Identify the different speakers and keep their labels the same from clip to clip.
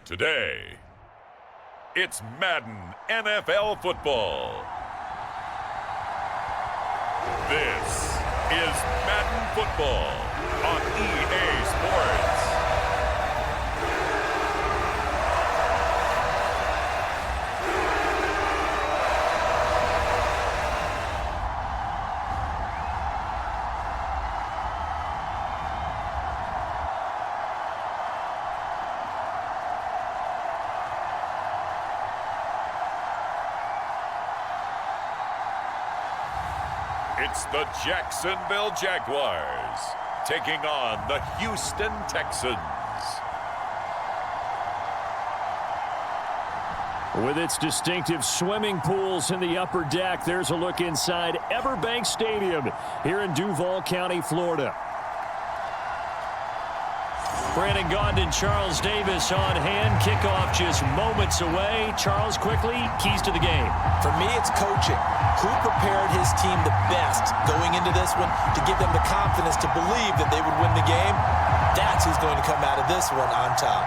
Speaker 1: Today, it's Madden NFL football. This is Madden football on EA Sports. It's the Jacksonville Jaguars taking on the Houston Texans.
Speaker 2: With its distinctive swimming pools in the upper deck, there's a look inside Everbank Stadium here in Duval County, Florida. Brandon Gaudin and Charles Davis on hand. Kickoff just moments away. Charles, quickly, keys to the game.
Speaker 3: For me, it's coaching. Who prepared his team the best going into this one to give them the confidence to believe that they would win the game? That's who's going to come out of this one on top.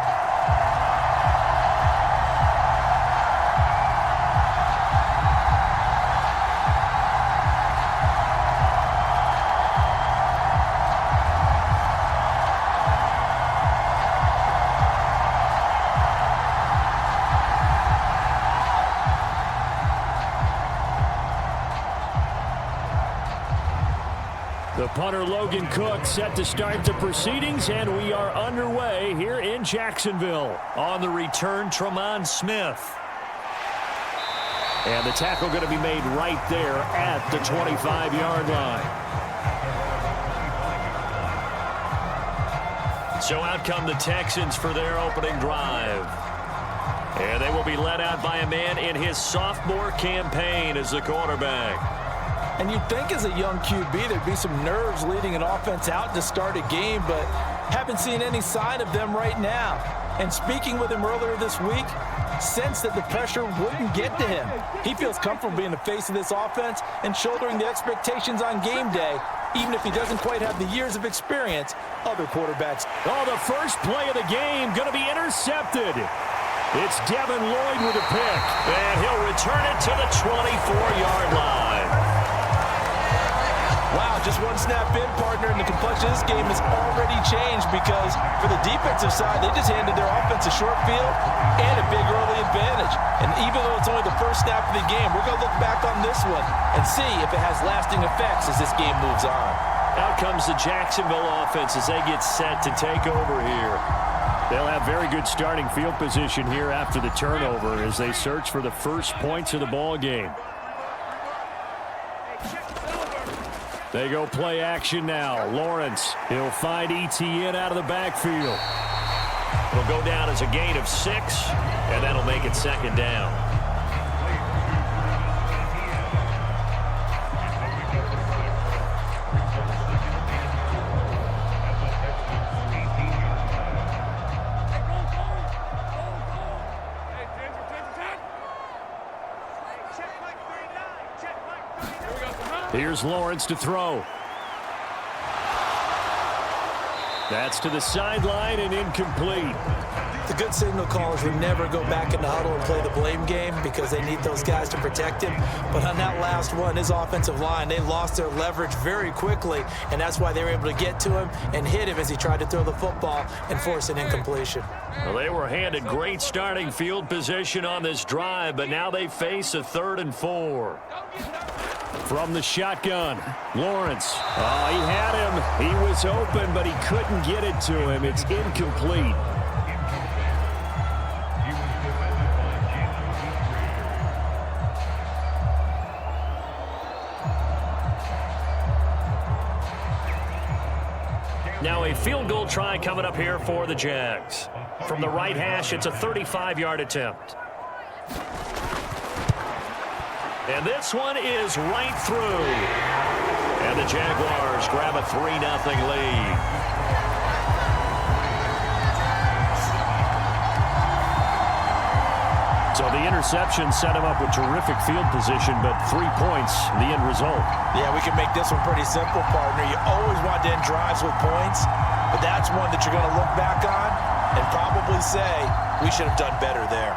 Speaker 2: The punter Logan Cook set to start the proceedings, and we are underway here in Jacksonville. On the return, Tremont Smith. And the tackle going to be made right there at the 25-yard line. So out come the Texans for their opening drive. And they will be led out by a man in his sophomore campaign as the quarterback.
Speaker 3: And you'd think as a young QB there'd be some nerves leading an offense out to start a game, but haven't seen any sign of them right now. And speaking with him earlier this week, sensed that the pressure wouldn't get to him. He feels comfortable being the face of this offense and shouldering the expectations on game day, even if he doesn't quite have the years of experience other quarterbacks.
Speaker 2: Oh, the first play of the game going to be intercepted. It's Devin Lloyd with a pick, and he'll return it to the 24-yard line.
Speaker 3: Wow, just one snap in, partner, and the complexion of this game has already changed because for the defensive side, they just handed their offense a short field and a big early advantage. And even though it's only the first snap of the game, we're going to look back on this one and see if it has lasting effects as this game moves on.
Speaker 2: Out comes the Jacksonville offense as they get set to take over here. They'll have very good starting field position here after the turnover as they search for the first points of the ball game. They go play action now. Lawrence, he'll find ETN out of the backfield. It'll go down as a gain of 6, and that'll make it second down. Here's Lawrence to throw. That's to the sideline and incomplete.
Speaker 3: The good signal callers would never go back in the huddle and play the blame game because they need those guys to protect him. But on that last one, his offensive line, they lost their leverage very quickly, and that's why they were able to get to him and hit him as he tried to throw the football and force an incompletion.
Speaker 2: Well, they were handed great starting field position on this drive, but now they face a 3rd and 4. From the shotgun, Lawrence. Oh, he had him. He was open, but he couldn't get it to him. It's incomplete. Now a field goal try coming up here for the Jags. From the right hash, it's a 35-yard attempt. And this one is right through. And the Jaguars grab a 3-0 lead. So the interception set him up with terrific field position, but 3 points, the end result.
Speaker 3: Yeah, we can make this one pretty simple, partner. You always want to end drives with points, but that's one that you're going to look back on and probably say we should have done better there.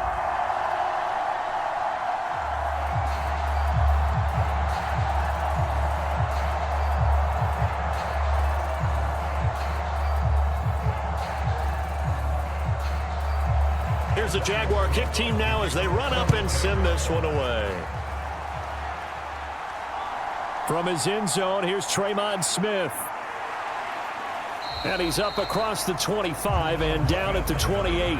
Speaker 2: Here's the Jaguar kick team now as they run up and send this one away. From his end zone, here's Tremont Smith. And he's up across the 25 and down at the 28.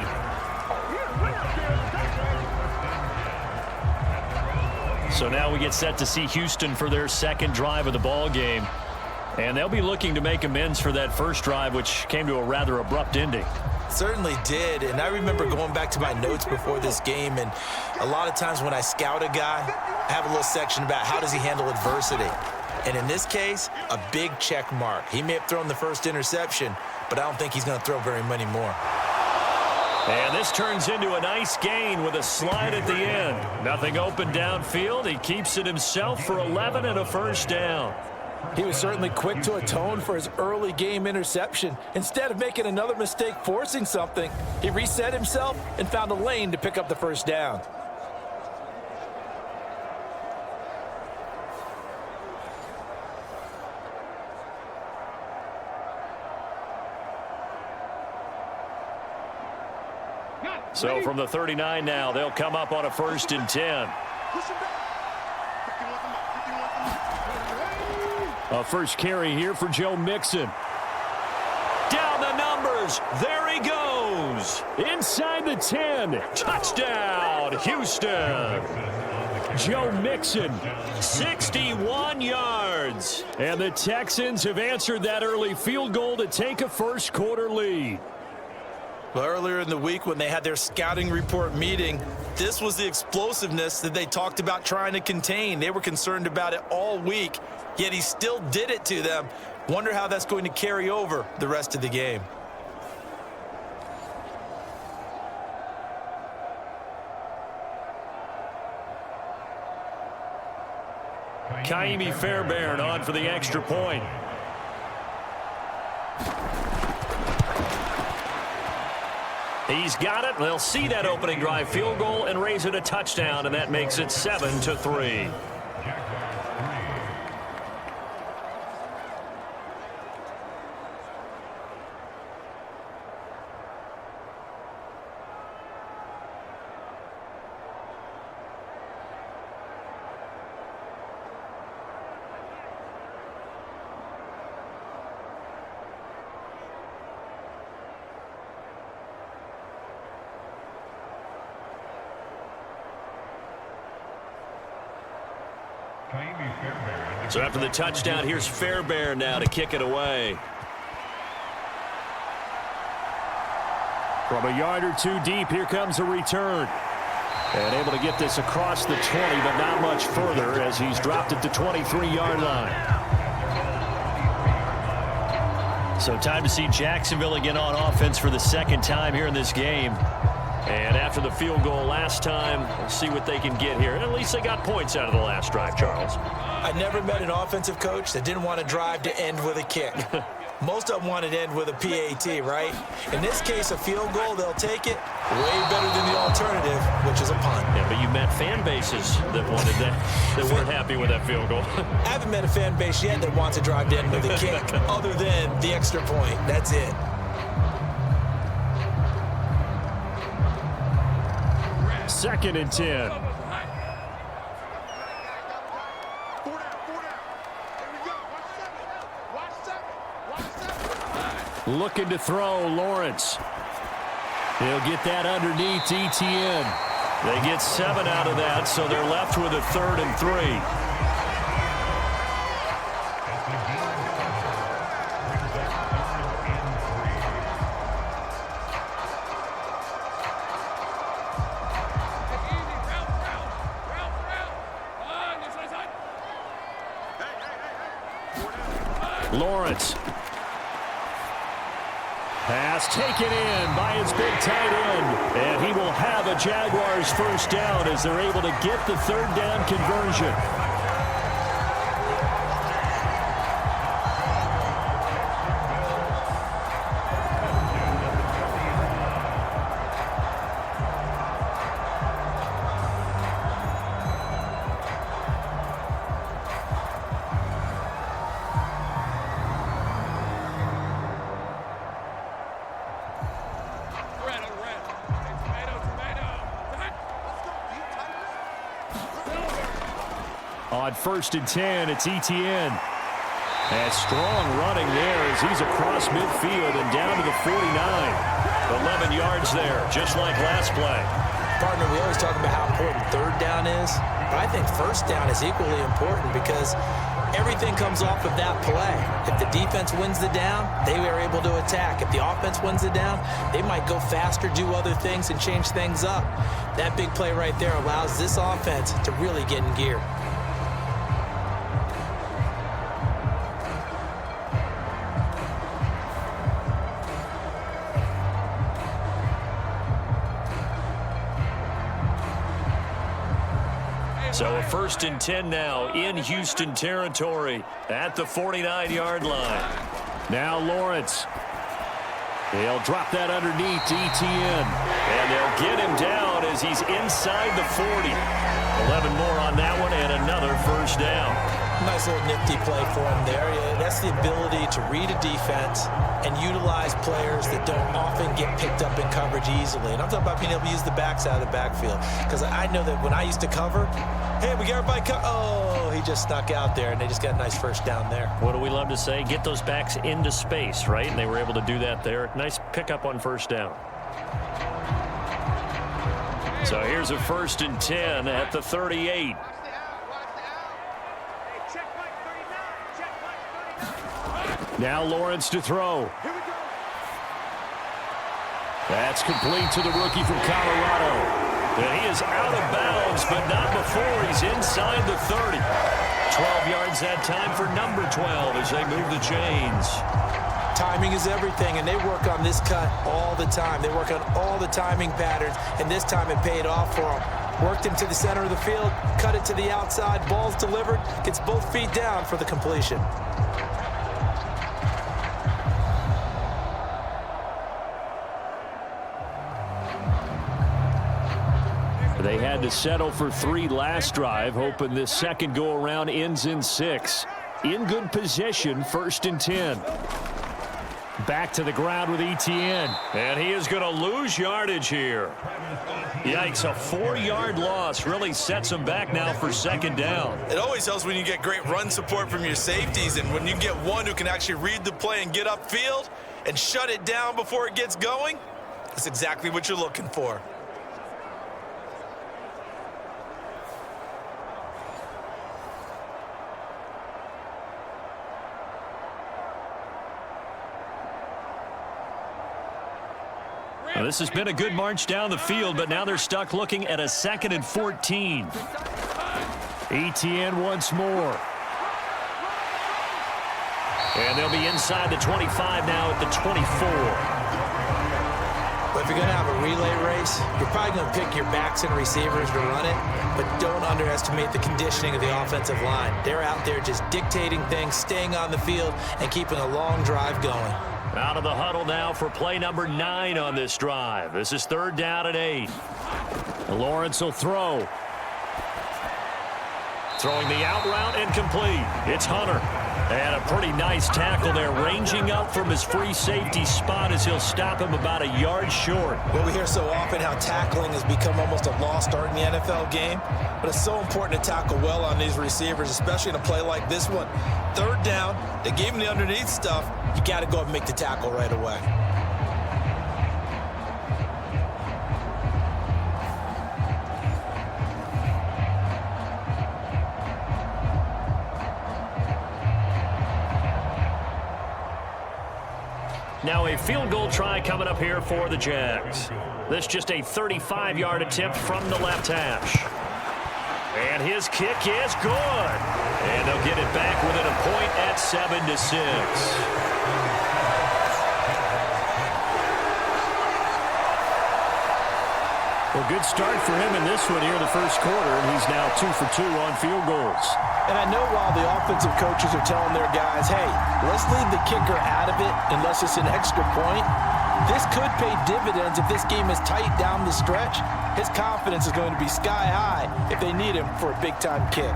Speaker 2: So now we get set to see Houston for their second drive of the ball game. And they'll be looking to make amends for that first drive, which came to a rather abrupt ending.
Speaker 3: Certainly did, and I remember going back to my notes before this game, and a lot of times when I scout a guy, I have a little section about how does he handle adversity. And in this case, a big check mark. He may have thrown the first interception, but I don't think he's going to throw very many more.
Speaker 2: And this turns into a nice gain with a slide at the end. Nothing open downfield. He keeps it himself for 11 and a first down.
Speaker 3: He was certainly quick to atone for his early game interception. Instead of making another mistake forcing something, he reset himself and found a lane to pick up the first down.
Speaker 2: So from the 39 now, they'll come up on a 1st and 10. A first carry here for Joe Mixon. Down the numbers. There he goes. Inside the 10. Touchdown, Houston. Joe Mixon, 61 yards. And the Texans have answered that early field goal to take a first quarter lead.
Speaker 3: Well, earlier in the week when they had their scouting report meeting, this was the explosiveness that they talked about trying to contain. They were concerned about it all week, yet he still did it to them. Wonder how that's going to carry over the rest of the game.
Speaker 2: Kaimi Fairbairn on for the extra point. He's got it. They'll see that opening drive field goal and raise it a touchdown, and that makes it 7-3. So after the touchdown, here's Fairbairn now to kick it away. From a yard or two deep, here comes a return. And able to get this across the 20, but not much further as he's dropped at the 23-yard line. So time to see Jacksonville again on offense for the second time here in this game. And after the field goal last time, we'll see what they can get here. And at least they got points out of the last drive, Charles.
Speaker 3: I never met an offensive coach that didn't want to drive to end with a kick. Most of them wanted to end with a PAT, right? In this case, a field goal, they'll take it way better than the alternative, which is a punt.
Speaker 2: Yeah, but you met fan bases that wanted that, that weren't happy with that field goal.
Speaker 3: I haven't met a fan base yet that wants to drive to end with a kick other than the extra point. That's it.
Speaker 2: Second and 10. Looking to throw, Lawrence. He'll get that underneath ETN. They get 7 out of that, so they're left with a 3rd and 3. Lawrence. Pass taken in by his big tight end. And he will have a Jaguars first down as they're able to get the 3rd down conversion. On 1st and 10, it's Etienne. And strong running there as he's across midfield and down to the 49. 11 yards there, just like last play.
Speaker 3: Partner, we always talk about how important third down is, but I think first down is equally important because everything comes off of that play. If the defense wins the down, they are able to attack. If the offense wins the down, they might go faster, do other things, and change things up. That big play right there allows this offense to really get in gear.
Speaker 2: So a 1st and 10 now in Houston territory at the 49-yard line. Now Lawrence. They'll drop that underneath to Etienne. And they'll get him down as he's inside the 40. 11 more on that one and another first down.
Speaker 3: Nice little nifty play for him there. Yeah, that's the ability to read a defense and utilize players that don't often get picked up in coverage easily. And I'm talking about being able to use the backside of the backfield. Because I know that when I used to cover, hey, we got everybody oh, he just snuck out there, and they just got a nice first down there.
Speaker 2: What do we love to say? Get those backs into space, right? And they were able to do that there. Nice pickup on first down. So here's a 1st and 10 at the 38. Now Lawrence to throw. That's complete to the rookie from Colorado. And he is out of bounds, but not before he's inside the 30. 12 yards that time for number 12 as they move the chains.
Speaker 3: Timing is everything, and they work on this cut all the time. They work on all the timing patterns, and this time it paid off for them. Worked him to the center of the field, cut it to the outside, ball's delivered, gets both feet down for the completion.
Speaker 2: They had to settle for 3 last drive, hoping this second go-around ends in 6. In good position, 1st and 10. Back to the ground with Etienne. And he is going to lose yardage here. Yikes, a 4-yard loss really sets him back now for 2nd down.
Speaker 4: It always helps when you get great run support from your safeties, and when you get one who can actually read the play and get upfield and shut it down before it gets going, that's exactly what you're looking for.
Speaker 2: Now, this has been a good march down the field, but now they're stuck looking at a 2nd and 14. Etienne once more. And they'll be inside the 25 now at the 24.
Speaker 3: But if you're going to have a relay race, you're probably going to pick your backs and receivers to run it, but don't underestimate the conditioning of the offensive line. They're out there just dictating things, staying on the field, and keeping a long drive going.
Speaker 2: Out of the huddle now for play number 9 on this drive. This is 3rd down and 8. Lawrence will throw. Throwing the out route and complete. It's Hunter. And a pretty nice tackle there, ranging up from his free safety spot as he'll stop him about a yard short.
Speaker 3: Well, we hear so often how tackling has become almost a lost art in the NFL game, but it's so important to tackle well on these receivers, especially in a play like this one. 3rd down, they gave him the underneath stuff. You got to go and make the tackle right away.
Speaker 2: Now a field goal try coming up here for the Jags. This just a 35-yard attempt from the left hash. And his kick is good. And they'll get it back within a point at 7-6. Well, good start for him in this one here in the first quarter, and he's now 2 for 2 on field goals.
Speaker 3: And I know while the offensive coaches are telling their guys, hey, let's leave the kicker out of it unless it's an extra point, this could pay dividends if this game is tight down the stretch. His confidence is going to be sky high if they need him for a big-time kick.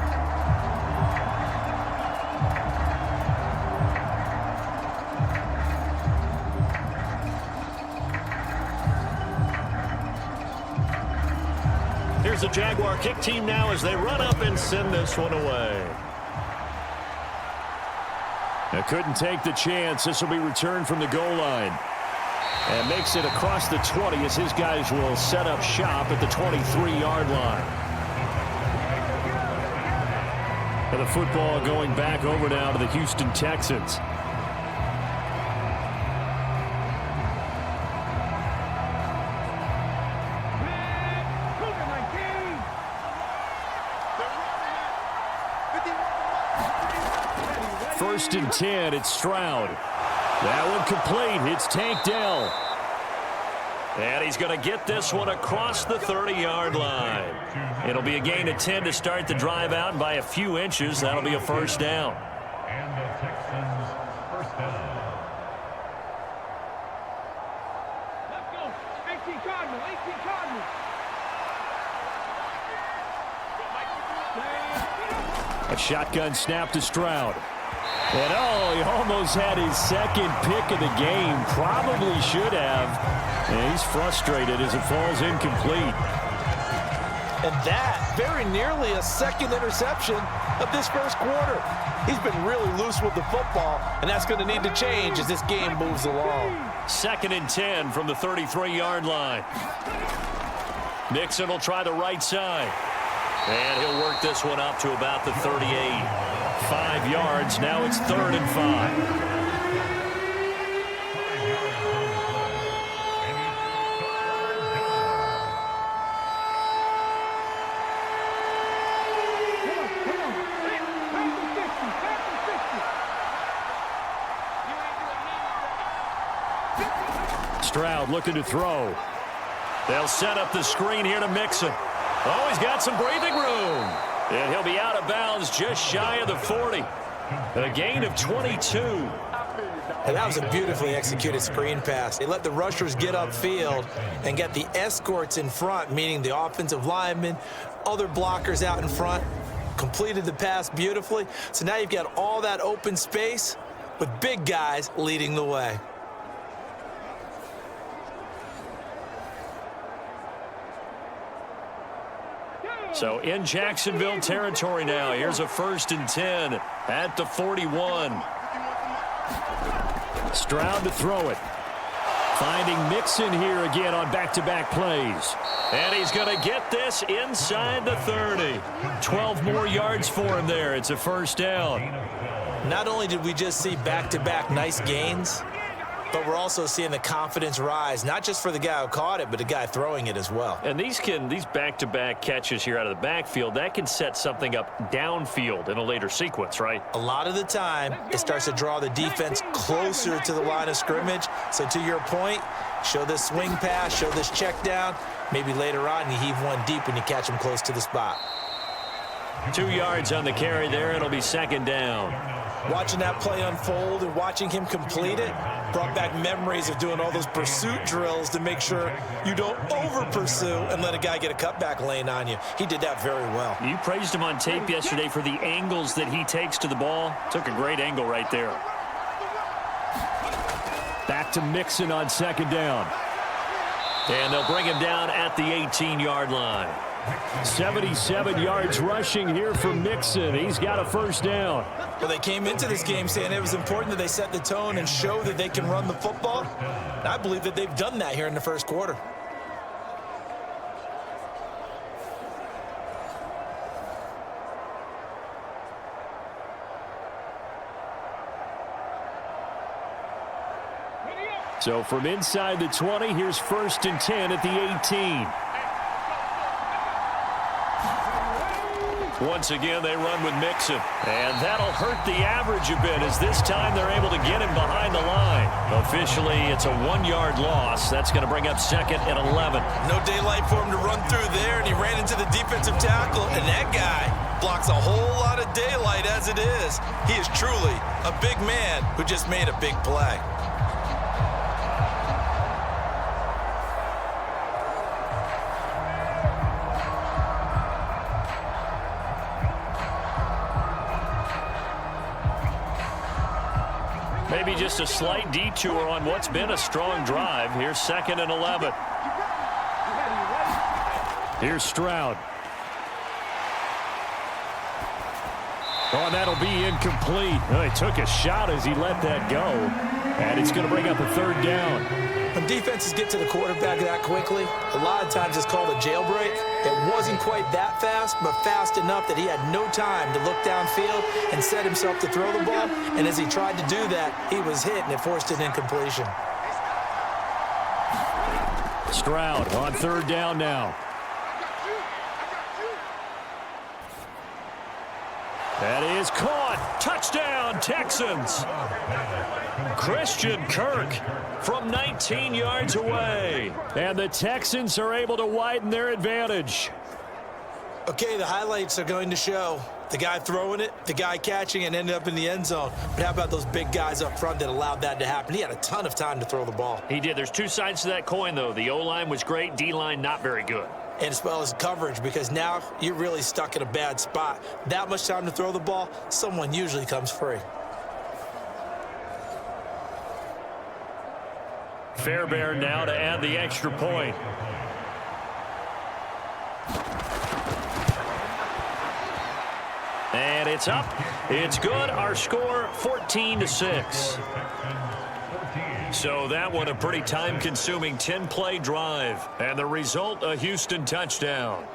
Speaker 2: Here's the Jaguar kick team now as they run up and send this one away. Now couldn't take the chance. This will be returned from the goal line. And makes it across the 20 as his guys will set up shop at the 23-yard line. And the football going back over now to the Houston Texans. First and 10, it's Stroud. That one complete. It's Tank Dell. And he's going to get this one across the 30-yard line. It'll be a gain of 10 to start the drive out, and by a few inches, that'll be a first down.
Speaker 5: And the Texans first down.
Speaker 6: Let's go. 18 Cardinal. 18 Cardinal.
Speaker 2: A shotgun snap to Stroud. And oh, he almost had his second pick of the game. Probably should have. And he's frustrated as it falls incomplete.
Speaker 3: And that very nearly a second interception of this first quarter. He's been really loose with the football, and that's going to need to change as this game moves along.
Speaker 2: Second and 10 from the 33-yard line. Mixon will try the right side. And he'll work this one up to about the 38. 5 yards. Now it's 3rd and 5. Stroud looking to throw. They'll set up the screen here to Mixon. Oh, he's got some breathing room. And he'll be out of bounds just shy of the 40. A gain of 22.
Speaker 3: And that was a beautifully executed screen pass. They let the rushers get upfield and get the escorts in front, meaning the offensive linemen, other blockers out in front, completed the pass beautifully. So now you've got all that open space with big guys leading the way.
Speaker 2: So in Jacksonville territory now. Here's a 1st and 10 at the 41. Stroud to throw it. Finding Mixon here again on back-to-back plays. And he's going to get this inside the 30. 12 more yards for him there. It's a first down.
Speaker 3: Not only did we just see back-to-back nice gains, but we're also seeing the confidence rise, not just for the guy who caught it, but the guy throwing it as well.
Speaker 2: And these back-to-back catches here out of the backfield, that can set something up downfield in a later sequence, right?
Speaker 3: A lot of the time, it starts to draw the defense closer to the line of scrimmage. So to your point, show this swing pass, show this check down. Maybe later on you heave one deep when you catch him close to the spot.
Speaker 2: 2 yards on the carry there. It'll be second down.
Speaker 3: Watching that play unfold and watching him complete it brought back memories of doing all those pursuit drills to make sure you don't over-pursue and let a guy get a cutback lane on you. He did that very well.
Speaker 2: You praised him on tape yesterday for the angles that he takes to the ball. Took a great angle right there. Back to Mixon on second down. And they'll bring him down at the 18-yard line. 77 yards rushing here for Mixon. He's got a first down.
Speaker 3: Well, they came into this game saying it was important that they set the tone and show that they can run the football. And I believe that they've done that here in the first quarter.
Speaker 2: So from inside the 20, here's 1st and 10 at the 18. Once again, they run with Mixon. And that'll hurt the average a bit as this time they're able to get him behind the line. Officially, it's a 1-yard loss. That's going to bring up 2nd and 11.
Speaker 4: No daylight for him to run through there, and he ran into the defensive tackle, and that guy blocks a whole lot of daylight as it is. He is truly a big man who just made a big play.
Speaker 2: Maybe just a slight detour on what's been a strong drive. Here's 2nd and 11. Here's Stroud. Oh, and that'll be incomplete. Oh, he took a shot as he let that go. And it's going to bring up a third down.
Speaker 3: When defenses get to the quarterback that quickly, a lot of times it's called a jailbreak. It wasn't quite that fast, but fast enough that he had no time to look downfield and set himself to throw the ball. And as he tried to do that, he was hit, and it forced an incompletion.
Speaker 2: Stroud on third down now. That is caught. Touchdown, Texans. Christian Kirk from 19 yards away. And the Texans are able to widen their advantage.
Speaker 3: Okay, the highlights are going to show the guy throwing it, the guy catching it, ended up in the end zone. But how about those big guys up front that allowed that to happen? He had a ton of time to throw the ball.
Speaker 2: He did. There's two sides to that coin, though. The O-line was great. D-line not very good.
Speaker 3: And as well as coverage, because now you're really stuck in a bad spot. That much time to throw the ball, someone usually comes free.
Speaker 2: Fairbairn now to add the extra point. And it's up. It's good. Our score, 14-6. So that one a pretty time-consuming 10-play drive. And the result, a Houston touchdown.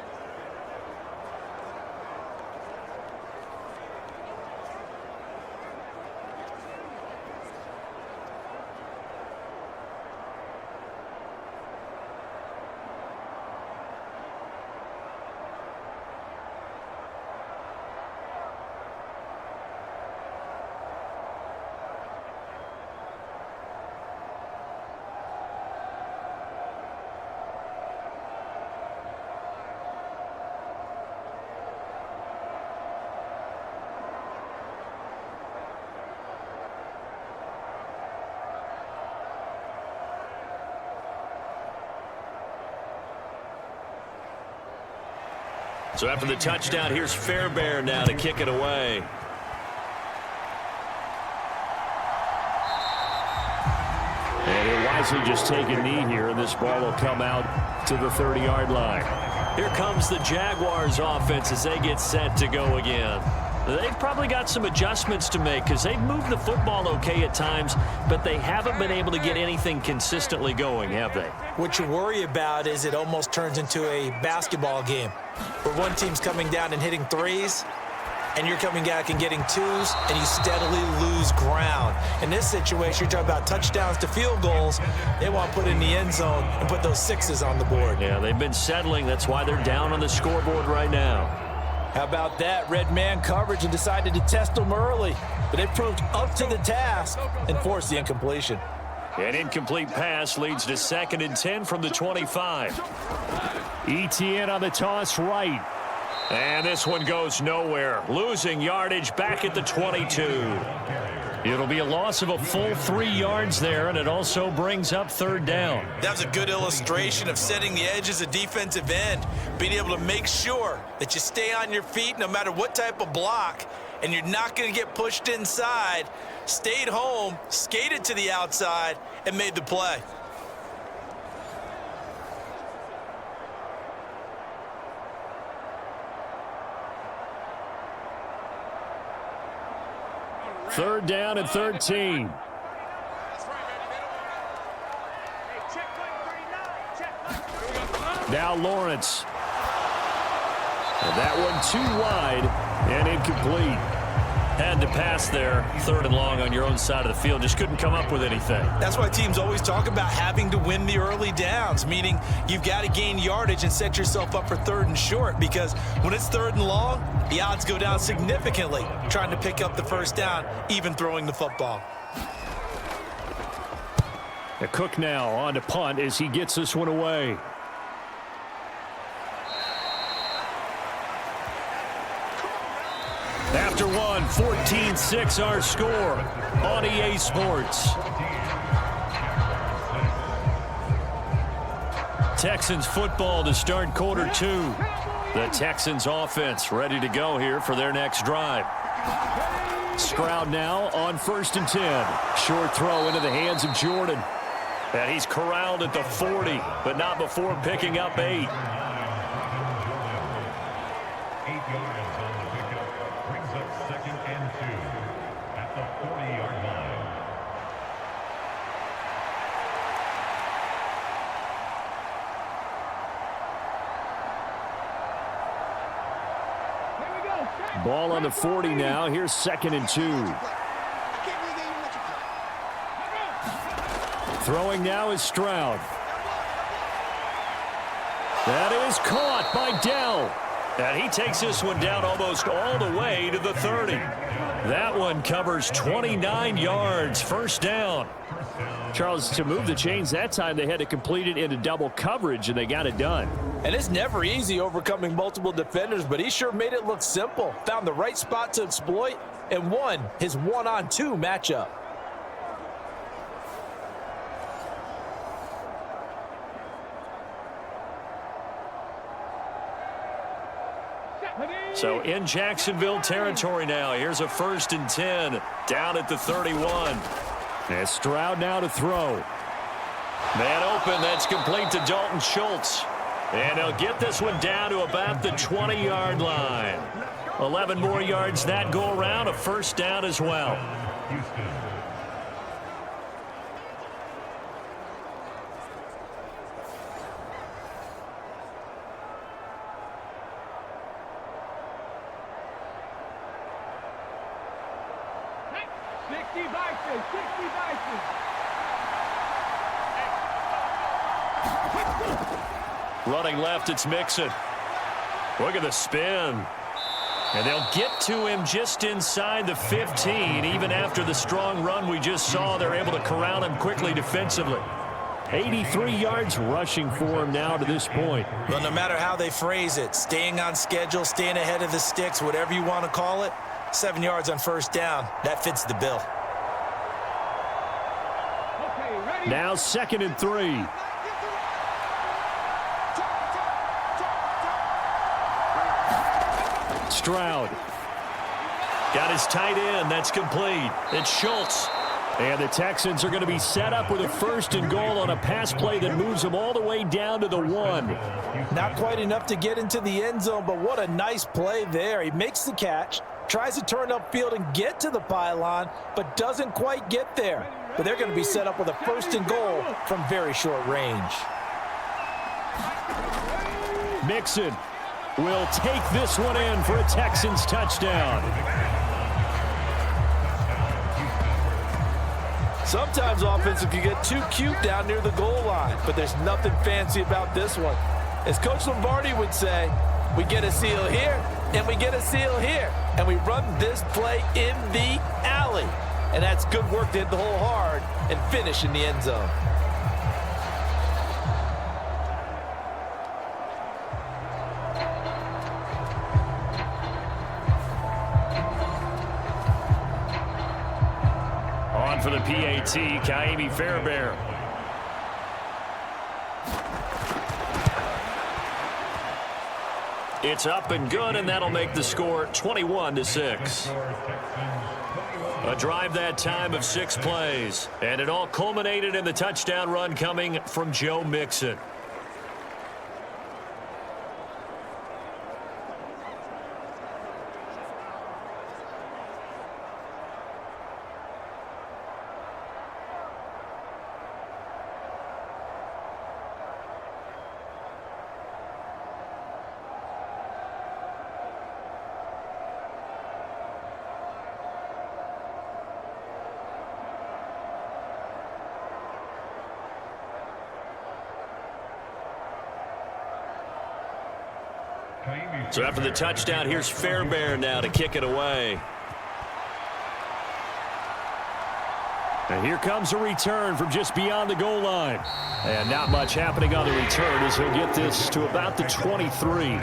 Speaker 2: So after the touchdown, here's Fairbairn now to kick it away. And he'll wisely just take a knee here, and this ball will come out to the 30-yard line. Here comes the Jaguars offense as they get set to go again. They've probably got some adjustments to make because they've moved the football okay at times, but they haven't been able to get anything consistently going, have they?
Speaker 3: What you worry about is it almost turns into a basketball game where one team's coming down and hitting threes, and you're coming back and getting twos, and you steadily lose ground. In this situation, you're talking about touchdowns to field goals. They want to put in the end zone and put those sixes on the board.
Speaker 2: Yeah, they've been settling. That's why they're down on the scoreboard right now.
Speaker 3: How about that? Red man coverage and decided to test them early. But they proved up to the task and forced the incompletion.
Speaker 2: An incomplete pass leads to 2nd and 10 from the 25. ETN on the toss right. And this one goes nowhere. Losing yardage back at the 22. It'll be a loss of a full 3 yards there, and it also brings up third down.
Speaker 4: That was a good illustration of setting the edge as a defensive end, being able to make sure that you stay on your feet no matter what type of block, and you're not going to get pushed inside. Stayed home, skated to the outside, and made the play.
Speaker 2: Third down and 13. Now Lawrence. And that one too wide and incomplete. Had to pass there, 3rd and long on your own side of the field. Just couldn't come up with anything.
Speaker 4: That's why teams always talk about having to win the early downs, meaning you've got to gain yardage and set yourself up for 3rd and short, because when it's 3rd and long, the odds go down significantly trying to pick up the first down, even throwing the football.
Speaker 2: The Cook now on to punt as he gets this one away. After one, 14-6 our score on EA Sports. Texans football to start quarter 2. The Texans offense ready to go here for their next drive. Stroud now on 1st and 10. Short throw into the hands of Jordan. And he's corralled at the 40, but not before picking up 8.
Speaker 5: 8 yards on the pickup. Brings up 2nd and 2 at the 40-yard line.
Speaker 2: Ball on the 40 now. Here's 2nd and 2. Throwing now is Stroud. That is caught by Dell. And he takes this one down almost all the way to the 30. That one covers 29 yards. First down. Charles, to move the chains that time, they had to complete it into double coverage, and they got it done.
Speaker 3: And it's never easy overcoming multiple defenders, but he sure made it look simple. Found the right spot to exploit and won his 1-on-2 matchup.
Speaker 2: So in Jacksonville territory now. Here's a 1st and 10 down at the 31. And Stroud now to throw. Man open. That's complete to Dalton Schultz. And they'll get this one down to about the 20-yard line. 11 more yards that go around. A first down as well. Running left, it's Mixon. Look at the spin. And they'll get to him just inside the 15. Even after the strong run we just saw, they're able to corral him quickly defensively. 83 yards rushing for him now to this point.
Speaker 4: Well, no matter how they phrase it, staying on schedule, staying ahead of the sticks, whatever you want to call it, 7 yards on first down, that fits the bill.
Speaker 2: Now 2nd and 3. Stroud. Got his tight end. That's complete. It's Schultz. And the Texans are going to be set up with a 1st and goal on a pass play that moves them all the way down to the 1.
Speaker 3: Not quite enough to get into the end zone, but what a nice play there. He makes the catch, tries to turn upfield and get to the pylon, but doesn't quite get there. But they're going to be set up with a 1st and goal from very short range.
Speaker 2: Mixon will take this one in for a Texans touchdown.
Speaker 3: Sometimes offensive can get too cute down near the goal line, but there's nothing fancy about this one. As Coach Lombardi would say, we get a seal here, and we get a seal here, and we run this play in the alley. And that's good work to hit the hole hard and finish in the end zone.
Speaker 2: On for the PAT, Kaimi Fairbairn. It's up and good, and that'll make the score 21-6. A drive that time of 6 plays, and it all culminated in the touchdown run coming from Joe Mixon. So after the touchdown, here's Fairbairn now to kick it away. And here comes a return from just beyond the goal line. And not much happening on the return as he'll get this to about the 23.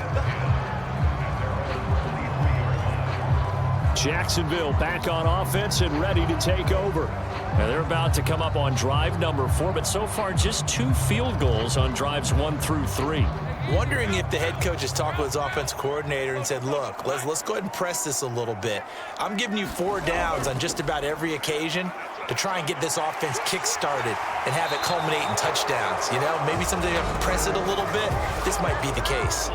Speaker 2: Jacksonville back on offense and ready to take over. And they're about to come up on drive number 4, but so far just 2 field goals on drives 1 through 3.
Speaker 4: Wondering if the head coach has talked with his offensive coordinator and said, look, let's go ahead and press this a little bit. I'm giving you 4 downs on just about every occasion to try and get this offense kick-started and have it culminate in touchdowns. You know, maybe someday you have to press it a little bit. This might be the case.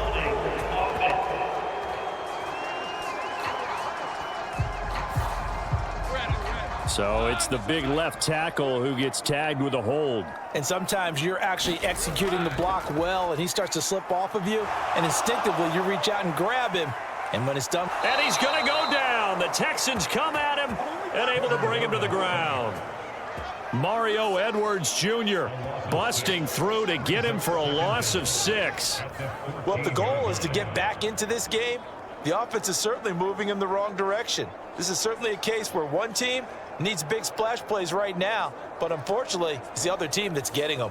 Speaker 2: So it's the big left tackle who gets tagged with a hold.
Speaker 3: And sometimes you're actually executing the block well, and he starts to slip off of you, and instinctively you reach out and grab him. And when it's done...
Speaker 2: And he's going to go down. The Texans come at him and able to bring him to the ground. Mario Edwards Jr. busting through to get him for a loss of 6.
Speaker 3: Well, if the goal is to get back into this game, the offense is certainly moving in the wrong direction. This is certainly a case where one team needs big splash plays right now, but unfortunately, it's the other team that's getting them.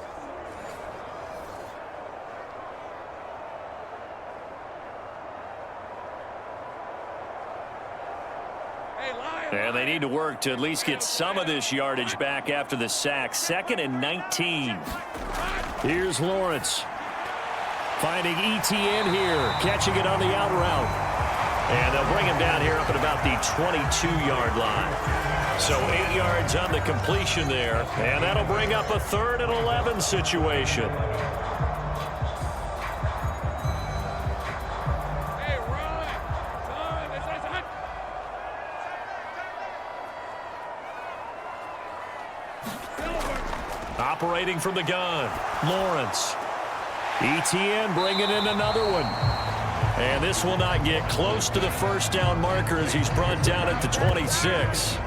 Speaker 2: And they need to work to at least get some of this yardage back after the sack. 2nd and 19. Here's Lawrence. Finding ETN here. Catching it on the out route. And they'll bring him down here up at about the 22-yard line. So 8 yards on the completion there. And that'll bring up a 3rd and 11 situation. Operating from the gun, Lawrence. ETN bringing in another one. And this will not get close to the first down marker as he's brought down at the 26.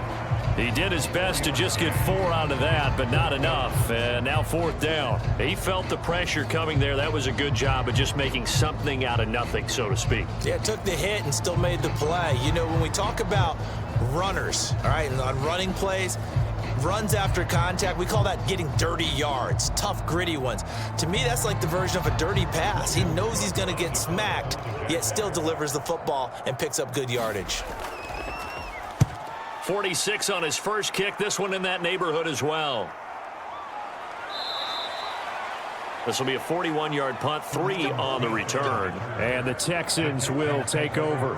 Speaker 2: He did his best to just get 4 out of that, but not enough. And now 4th down. He felt the pressure coming there. That was a good job of just making something out of nothing, so to speak.
Speaker 3: Yeah, took the hit and still made the play. You know, when we talk about runners, all right, on running plays, runs after contact, we call that getting dirty yards, tough, gritty ones. To me, that's like the version of a dirty pass. He knows he's going to get smacked, yet still delivers the football and picks up good yardage.
Speaker 2: 46 on his first kick. This one in that neighborhood as well. This will be a 41-yard punt, 3 on the return. And the Texans will take over.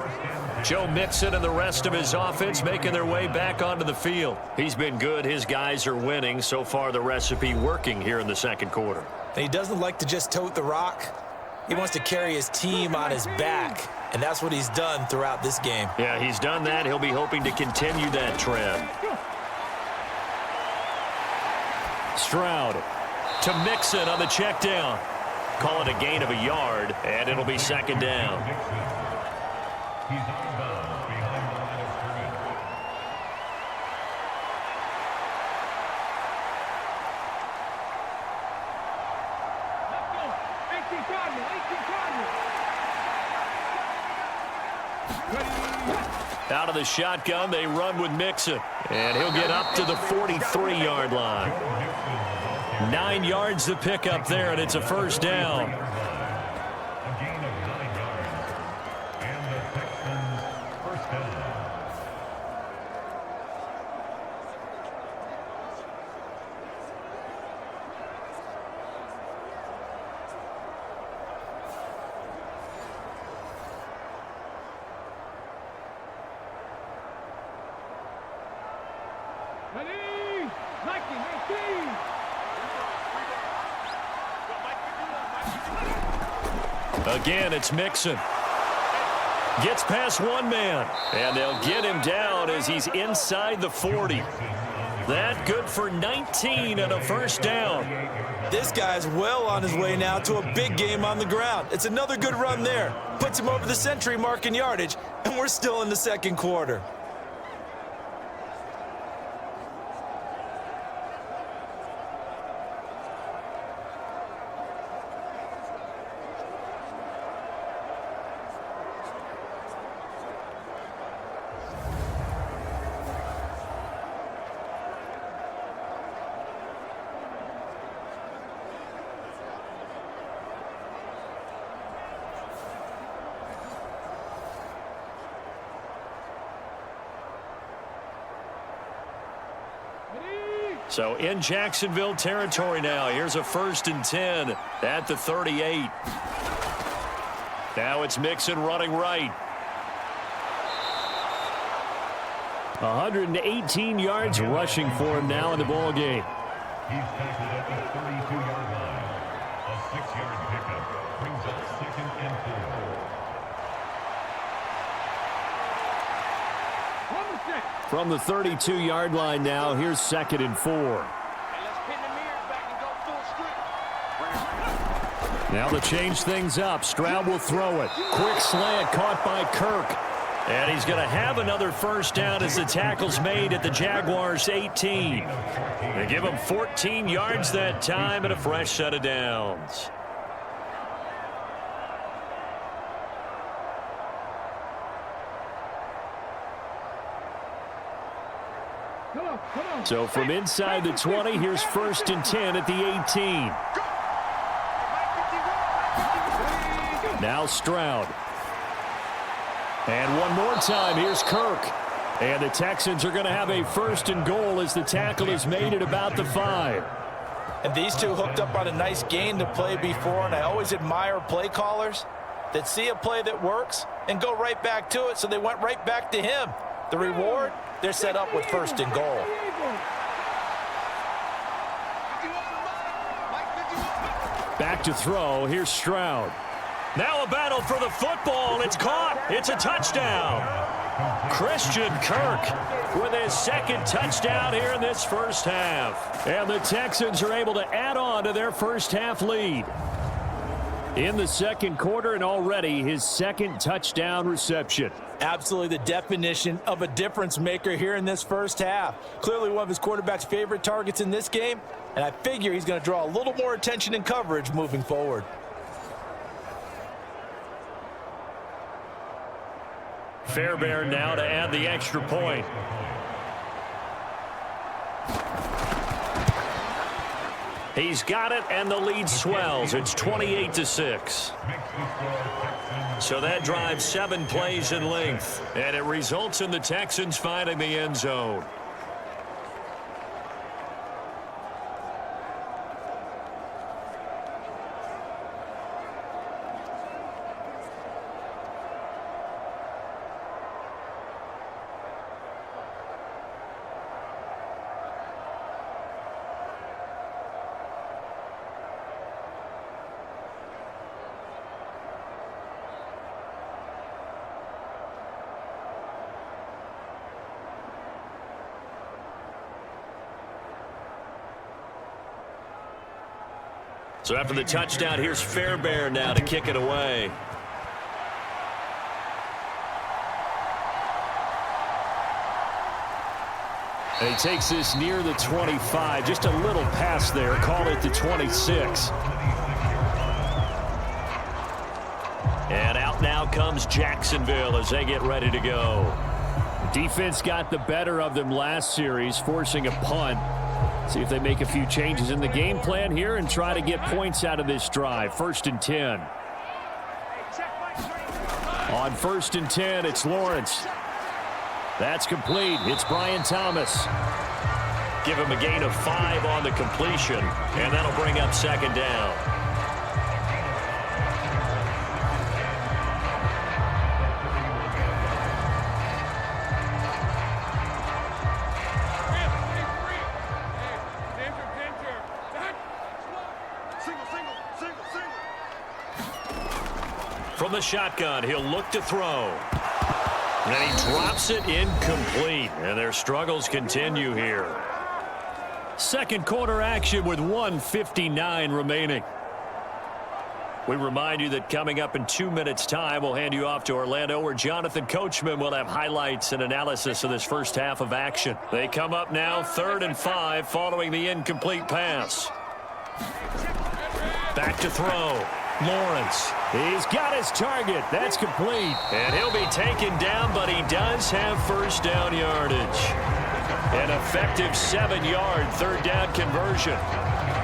Speaker 2: Joe Mixon and the rest of his offense making their way back onto the field. He's been good. His guys are winning. So far, the recipe working here in the second quarter.
Speaker 3: And he doesn't like to just tote the rock. He wants to carry his team on his back. And that's what he's done throughout this game.
Speaker 2: Yeah, he's done that. He'll be hoping to continue that trend. Stroud to Mixon on the check down. Call it a gain of a yard, and it'll be 2nd down.
Speaker 5: He's out of bounds behind the line of scrimmage.
Speaker 6: Let's go. 18 Cardinal. 18 Cardinal.
Speaker 2: Out of the shotgun, they run with Mixon. And he'll get up to the 43-yard line. 9 yards to pick up there, and it's a 1st down.
Speaker 5: A gain of 9 yards. And the Texans first down.
Speaker 6: Ready? 19.
Speaker 2: Again, it's Mixon. Gets past one man, and they'll get him down as he's inside the 40. That good for 19 and a 1st down.
Speaker 3: This guy's well on his way now to a big game on the ground. It's another good run there. Puts him over the century mark in yardage, and we're still in the second quarter.
Speaker 2: So in Jacksonville territory now. Here's a 1st and 10 at the 38. Now it's Mixon running right. 118 yards rushing for him now in the ball game.
Speaker 5: He's tackled at the 32-yard line. A 6-yard pickup brings up 2nd and 4.
Speaker 2: From the 32-yard line now, here's 2nd and 4.
Speaker 6: Let's pin the mirrors back and go full strip.
Speaker 2: Now to change things up, Stroud will throw it. Quick slant caught by Kirk. And he's going to have another first down as the tackle's made at the Jaguars' 18. They give him 14 yards that time and a fresh set of downs.
Speaker 6: Come on.
Speaker 2: So from inside the 20, here's 1st and 10 at the 18. Now Stroud. And one more time, here's Kirk. And the Texans are going to have a 1st and goal as the tackle is made at about the 5.
Speaker 3: And these two hooked up on a nice game to play before, and I always admire play callers that see a play that works and go right back to it, so they went right back to him. The reward, they're set up with 1st and goal.
Speaker 2: Back to throw, here's Stroud. Now a battle for the football. It's caught. It's a touchdown. Christian Kirk with his 2nd touchdown here in this first half. And the Texans are able to add on to their first half lead. In the 2nd quarter, and already his 2nd touchdown reception.
Speaker 3: Absolutely the definition of a difference maker here in this first half. Clearly one of his quarterback's favorite targets in this game, and I figure he's going to draw a little more attention and coverage moving forward.
Speaker 2: Fairbairn now to add the extra point. He's got it, and the lead swells. It's 28-6. So that drives 7 plays in length, and it results in the Texans finding the end zone. So after the touchdown, here's Fairbairn now to kick it away. And he takes this near the 25, just a little past there, call it the 26. And out now comes Jacksonville as they get ready to go. Defense got the better of them last series, forcing a punt. See if they make a few changes in the game plan here and try to get points out of this drive. 1st and 10. On 1st and 10, it's Lawrence. That's complete. It's Brian Thomas. Give him a gain of 5 on the completion, and that'll bring up 2nd down. From the shotgun, he'll look to throw. And he drops it incomplete. And their struggles continue here. 2nd quarter action with 1:59 remaining. We remind you that coming up in 2 minutes' time, we'll hand you off to Orlando, where Jonathan Coachman will have highlights and analysis of this first half of action. They come up now 3rd and 5 following the incomplete pass. Back to throw. Lawrence. He's got his target. That's complete. And he'll be taken down, but he does have 1st down yardage. An effective 7-yard 3rd down conversion.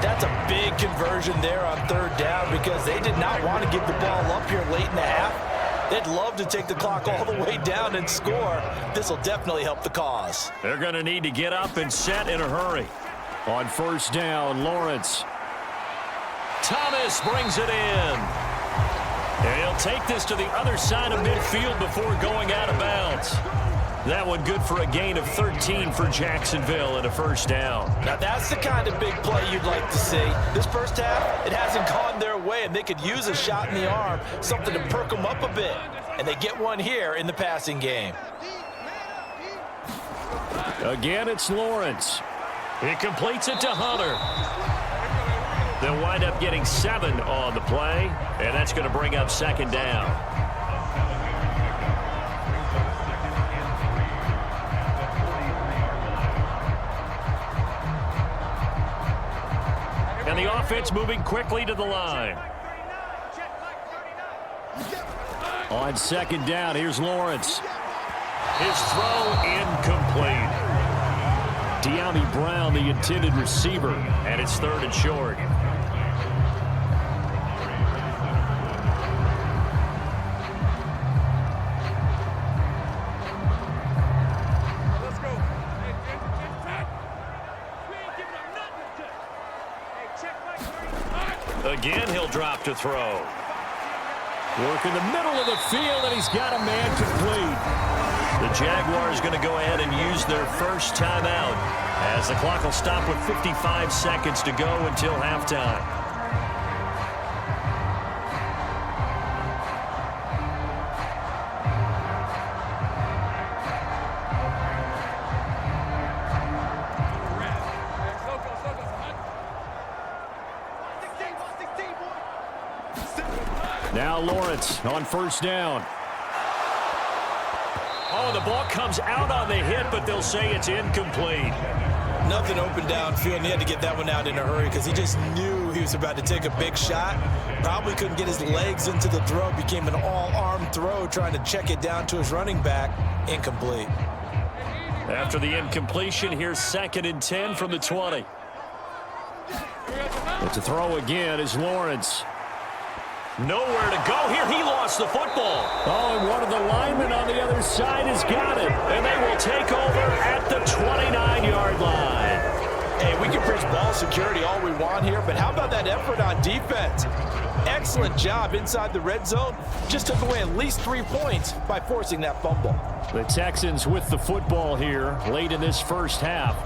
Speaker 3: That's a big conversion there on 3rd down because they did not want to give the ball up here late in the half. They'd love to take the clock all the way down and score. This will definitely help the cause.
Speaker 2: They're going to need to get up and set in a hurry. On 1st down, Lawrence. Thomas brings it in. And he'll take this to the other side of midfield before going out of bounds. That one good for a gain of 13 for Jacksonville and a 1st down.
Speaker 3: Now that's the kind of big play you'd like to see. This first half, it hasn't gone their way, and they could use a shot in the arm, something to perk them up a bit. And they get one here in the passing game.
Speaker 2: Again, it's Lawrence. He completes it to Hunter. They'll wind up getting 7 on the play, and that's going to bring up second down. And the offense moving quickly to the line. On second down, here's Lawrence. His throw incomplete. De'Ami Brown, the intended receiver, and it's 3rd and short. Again, he'll drop to throw. Work in the middle of the field, and he's got a man complete. The Jaguars going to go ahead and use their first timeout as the clock will stop with 55 seconds to go until halftime. Now Lawrence on first down. Oh, the ball comes out on the hit, but they'll say it's incomplete.
Speaker 4: Nothing open downfield, and he had to get that one out in a hurry because he just knew he was about to take a big shot. Probably couldn't get his legs into the throw. Became an all-arm throw, trying to check it down to his running back. Incomplete.
Speaker 2: After the incompletion, here's 2nd and 10 from the 20. But to throw again is Lawrence. Nowhere to go here. He lost the football. Oh, and one of the linemen on the other side has got it. And they will take over at the 29-yard line.
Speaker 3: Hey, we can preach ball security all we want here, but how about that effort on defense? Excellent job inside the red zone. Just took away at least 3 points by forcing that fumble.
Speaker 2: The Texans with the football here late in this first half.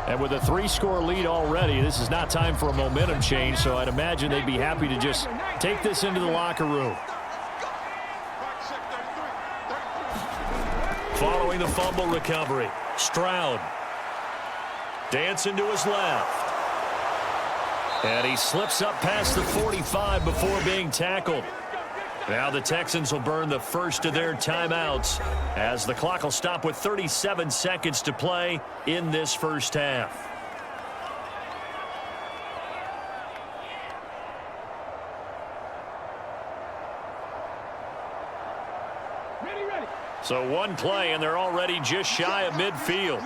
Speaker 2: And with a 3-score lead already, this is not time for a momentum change, so I'd imagine they'd be happy to just take this into the locker room. Following the fumble recovery, Stroud dancing to his left. And he slips up past the 45 before being tackled. Now the Texans will burn the first of their timeouts as the clock will stop with 37 seconds to play in this first half.
Speaker 6: Ready.
Speaker 2: So one play, and they're already just shy of midfield.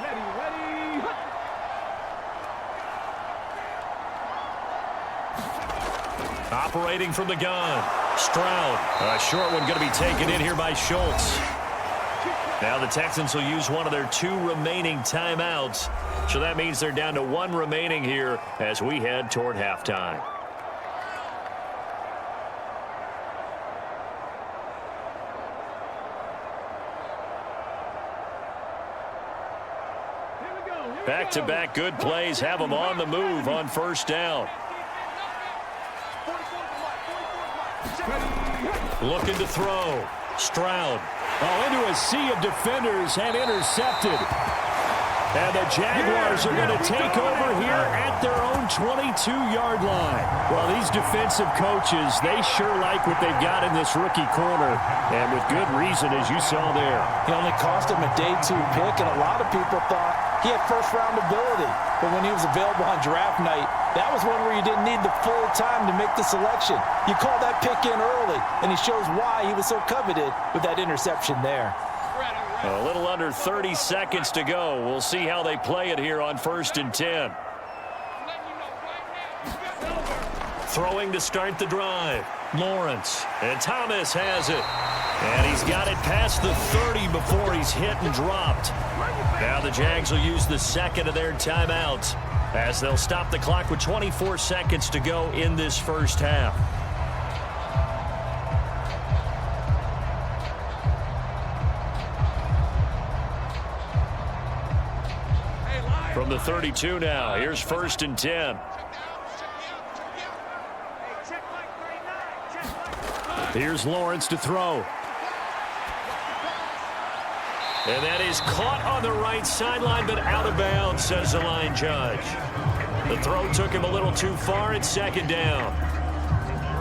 Speaker 6: Ready.
Speaker 2: Operating from the gun, Stroud. A short one going to be taken in here by Schultz. Now the Texans will use one of their 2 remaining timeouts. So that means they're down to 1 remaining here as we head toward halftime. Back-to-back good plays have them on the move on first down. Looking to throw. Stroud. Oh, into a sea of defenders and intercepted. And the Jaguars are going to take over here at their own 22-yard line. Well, these defensive coaches, they sure like what they've got in this rookie corner. And with good reason, as you saw there.
Speaker 3: He only cost him a day 2 pick, and a lot of people thought he had first-round ability. But when he was available on draft night, that was one where you didn't need the full time to make the selection. You call that pick in early, and he shows why he was so coveted with that interception there.
Speaker 2: A little under 30 seconds to go. We'll see how they play it here on 1st and 10. Throwing to start the drive. Lawrence. And Thomas has it. And he's got it past the 30 before he's hit and dropped. Now the Jags will use the 2nd of their timeouts as they'll stop the clock with 24 seconds to go in this first half. From the 32 now, here's 1st and 10. Here's Lawrence to throw. And that is caught on the right sideline, but out of bounds, says the line judge. The throw took him a little too far. It's second down.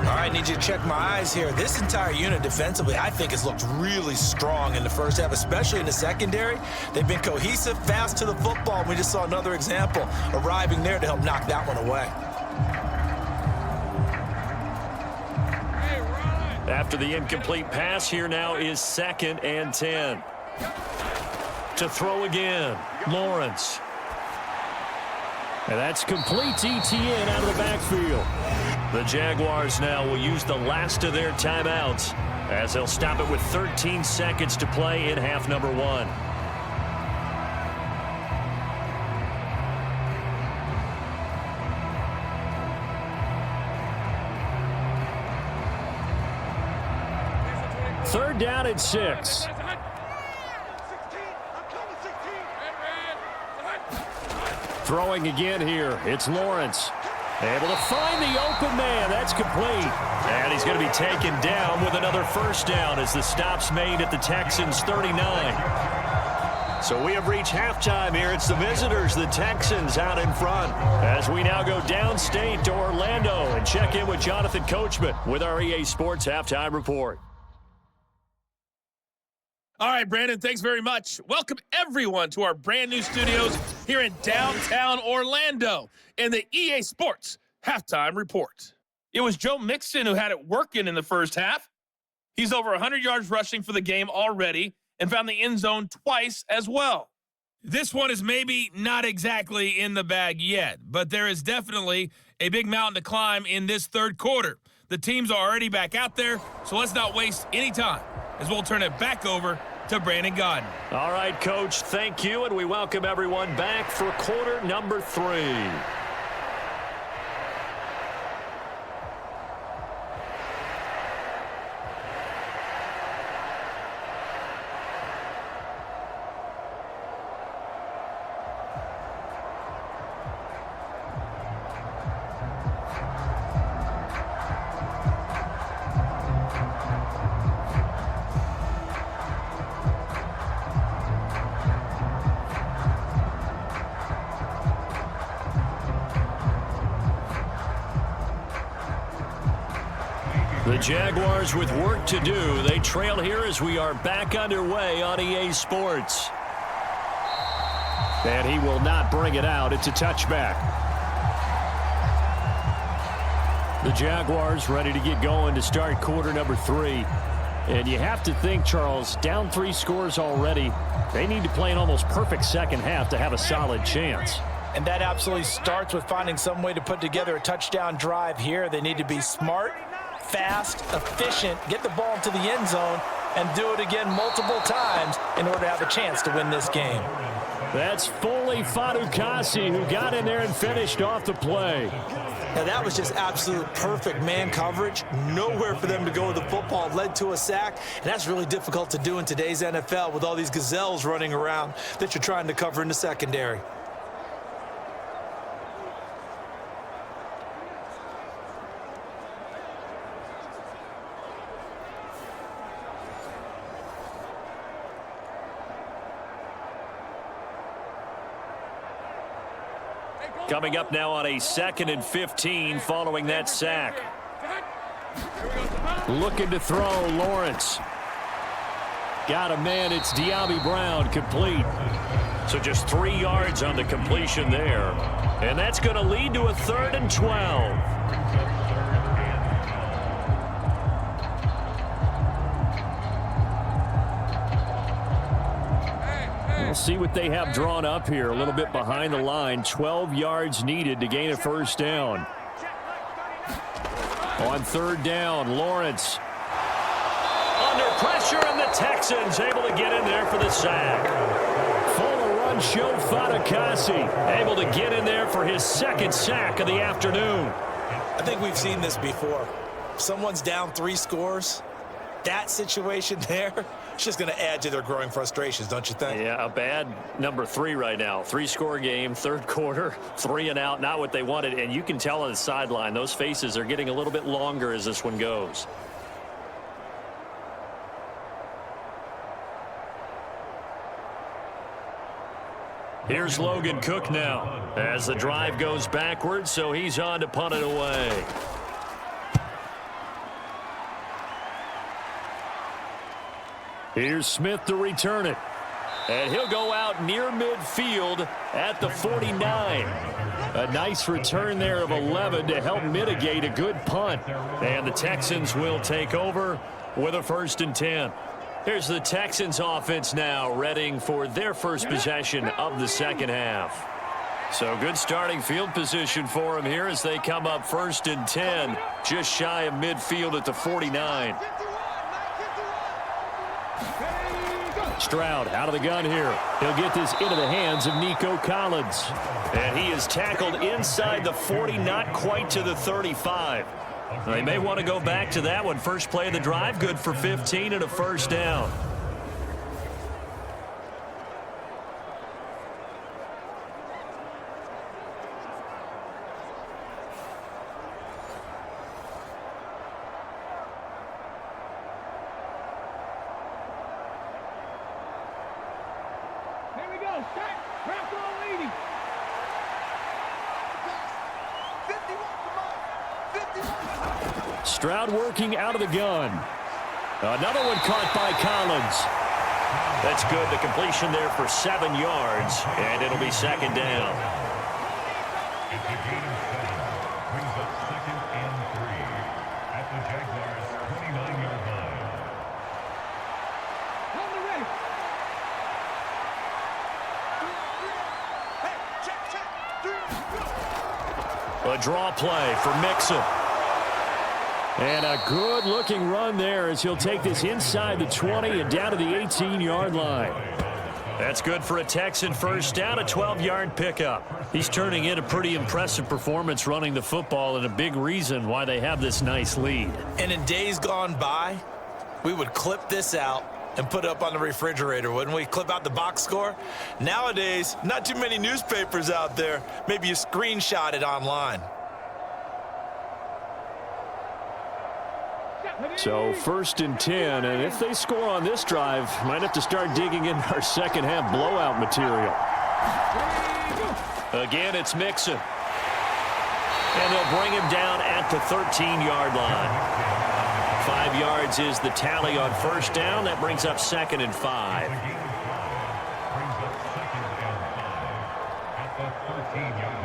Speaker 4: All right, need you to check my eyes here. This entire unit defensively, I think, has looked really strong in the first half, especially in the secondary. They've been cohesive, fast to the football. We just saw another example arriving there to help knock that one away.
Speaker 2: After the incomplete pass, here now is 2nd and 10. To throw again, Lawrence. And that's complete to Etienne out of the backfield. The Jaguars now will use the last of their timeouts as they'll stop it with 13 seconds to play in half number 1. Third down and 6. Throwing again here. It's Lawrence. Able to find the open man. That's complete. And he's going to be taken down with another first down as the stop's made at the Texans' 39. So we have reached halftime here. It's the visitors, the Texans, out in front. As we now go downstate to Orlando and check in with Jonathan Coachman with our EA Sports Halftime Report.
Speaker 7: All right, Brandon, thanks very much. Welcome, everyone, to our brand-new studios here in downtown Orlando in the EA Sports Halftime Report. It was Joe Mixon who had it working in the first half. He's over 100 yards rushing for the game already and found the end zone twice as well. This one is maybe not exactly in the bag yet, but there is definitely a big mountain to climb in this third quarter. The teams are already back out there, so let's not waste any time as we'll turn it back over to Brandon Godden.
Speaker 2: All right, Coach, thank you, and we welcome everyone back for quarter number 3. The Jaguars with work to do. They trail here as we are back underway on EA Sports. And he will not bring it out. It's a touchback. The Jaguars ready to get going to start quarter number 3. And you have to think, Charles, down 3 scores already. They need to play an almost perfect second half to have a solid chance.
Speaker 3: And that absolutely starts with finding some way to put together a touchdown drive here. They need to be smart, fast, efficient, get the ball into the end zone, and do it again multiple times in order to have a chance to win this game.
Speaker 2: That's Foley Fadukasi who got in there and finished off the play.
Speaker 4: Now, that was just absolute perfect man coverage. Nowhere for them to go with the football. Led to a sack, and that's really difficult to do in today's NFL with all these gazelles running around that you're trying to cover in the secondary.
Speaker 2: Coming up now on a 2nd and 15 following that sack. Looking to throw, Lawrence. Got a man, it's Diaby Brown, complete. So just 3 yards on the completion there. And that's going to lead to a 3rd and 12. We'll see what they have drawn up here. A little bit behind the line. 12 yards needed to gain a first down. On 3rd down, Lawrence. Under pressure, and the Texans able to get in there for the sack. Full run show Fadukasi able to get in there for his 2nd sack of the afternoon.
Speaker 4: I think we've seen this before. Someone's down 3 scores. That situation there, it's just going to add to their growing frustrations, don't you think?
Speaker 2: Yeah, a bad number 3 right now. 3-score game, 3rd quarter, 3 and out, not what they wanted. And you can tell on the sideline, those faces are getting a little bit longer as this one goes. Here's Logan Cook now as the drive goes backwards, so he's on to punt it away. Here's Smith to return it. And he'll go out near midfield at the 49. A nice return there of 11 to help mitigate a good punt. And the Texans will take over with a 1st and 10. Here's the Texans offense now, readying for their first possession of the second half. So good starting field position for them here as they come up 1st and 10, just shy of midfield at the 49. Stroud out of the gun here. He'll get this into the hands of Nico Collins. And he is tackled inside the 40, not quite to the 35. They may want to go back to that one. First play of the drive, good for 15 and a 1st down.
Speaker 6: Here we go. Set. Press all 80. 51.
Speaker 2: Stroud working out of the gun. Another one caught by Collins. That's good. The completion there for 7 yards, and it'll be 2nd down.
Speaker 5: It's a gain of 7. Brings up 2nd and 3 at the Jaguars' 29-yard line.
Speaker 6: On the ready.
Speaker 2: A draw play for Mixon. And a good-looking run there as he'll take this inside the 20 and down to the 18-yard line. That's good for a Texan 1st down, a 12-yard pickup. He's turning in a pretty impressive performance running the football and a big reason why they have this nice lead.
Speaker 4: And in days gone by, we would clip this out and put it up on the refrigerator, wouldn't we? Clip out the box score. Nowadays, not too many newspapers out there. Maybe you screenshot it online.
Speaker 2: So 1st and 10, and if they score on this drive, might have to start digging in our second half blowout material. Again, it's Mixon. And they'll bring him down at the 13-yard line. 5 yards is the tally on 1st down. That brings up 2nd and 5.
Speaker 5: Brings up 2nd and 5 at the 13-yard line.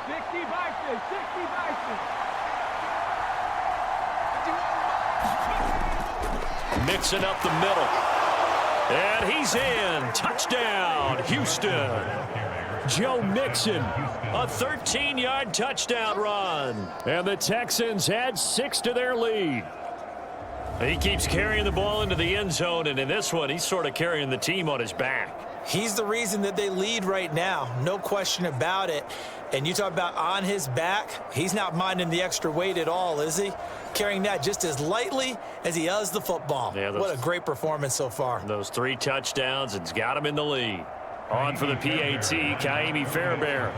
Speaker 6: 60 Bison. 60 Bison.
Speaker 2: Mixing up the middle. And he's in. Touchdown, Houston. Joe Mixon, a 13-yard touchdown run. And the Texans add 6 to their lead. He keeps carrying the ball into the end zone, and in this one, he's sort of carrying the team on his back.
Speaker 4: He's the reason that they lead right now, no question about it. And you talk about on his back, he's not minding the extra weight at all, is he? Carrying that just as lightly as he does the football.
Speaker 2: Yeah,
Speaker 4: what a great performance so far.
Speaker 2: Those 3 touchdowns, it's got him in the lead. On for the PAT, Kaimi Fairbairn.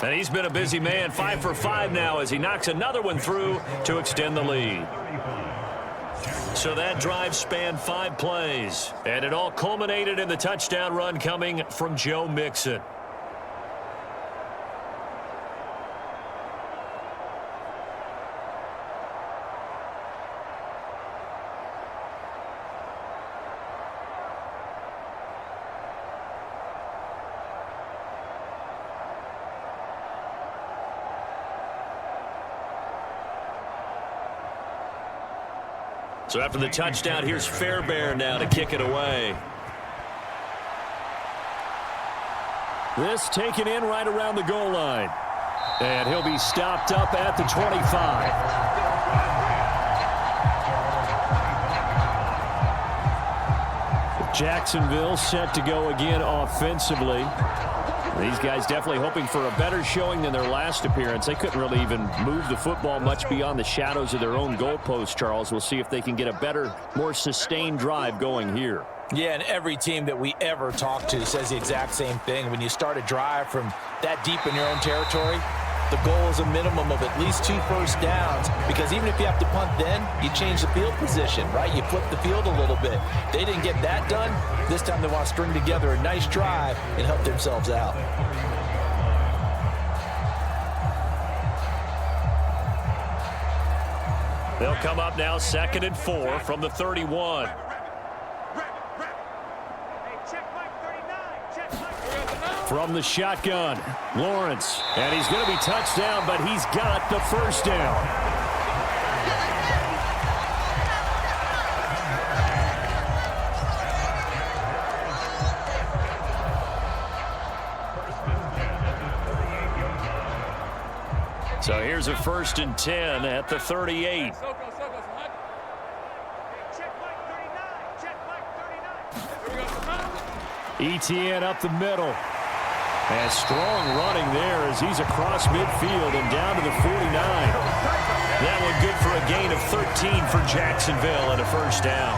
Speaker 2: And he's been a busy man, 5 for 5 now as he knocks another one through to extend the lead. So that drive spanned 5 plays, and it all culminated in the touchdown run coming from Joe Mixon. So after the touchdown, here's Fairbairn now to kick it away. This taken in right around the goal line. And he'll be stopped up at the 25. Jacksonville set to go again offensively. These guys definitely hoping for a better showing than their last appearance. They couldn't really even move the football much beyond the shadows of their own goalpost, Charles. We'll see if they can get a better, more sustained drive going here.
Speaker 3: Yeah, and every team that we ever talk to says the exact same thing. When you start a drive from that deep in your own territory, the goal is a minimum of at least 2 first downs, because even if you have to punt then, you change the field position, right? You flip the field a little bit. They didn't get that done. This time they want to string together a nice drive and help themselves out.
Speaker 2: They'll come up now 2nd and 4 from the 31. From the shotgun, Lawrence, and he's going to be touched down, but he's got the first down. So here's a 1st and 10 at the 38. ETN up the middle. And strong running there as he's across midfield and down to the 49. That one good for a gain of 13 for Jacksonville and a first down.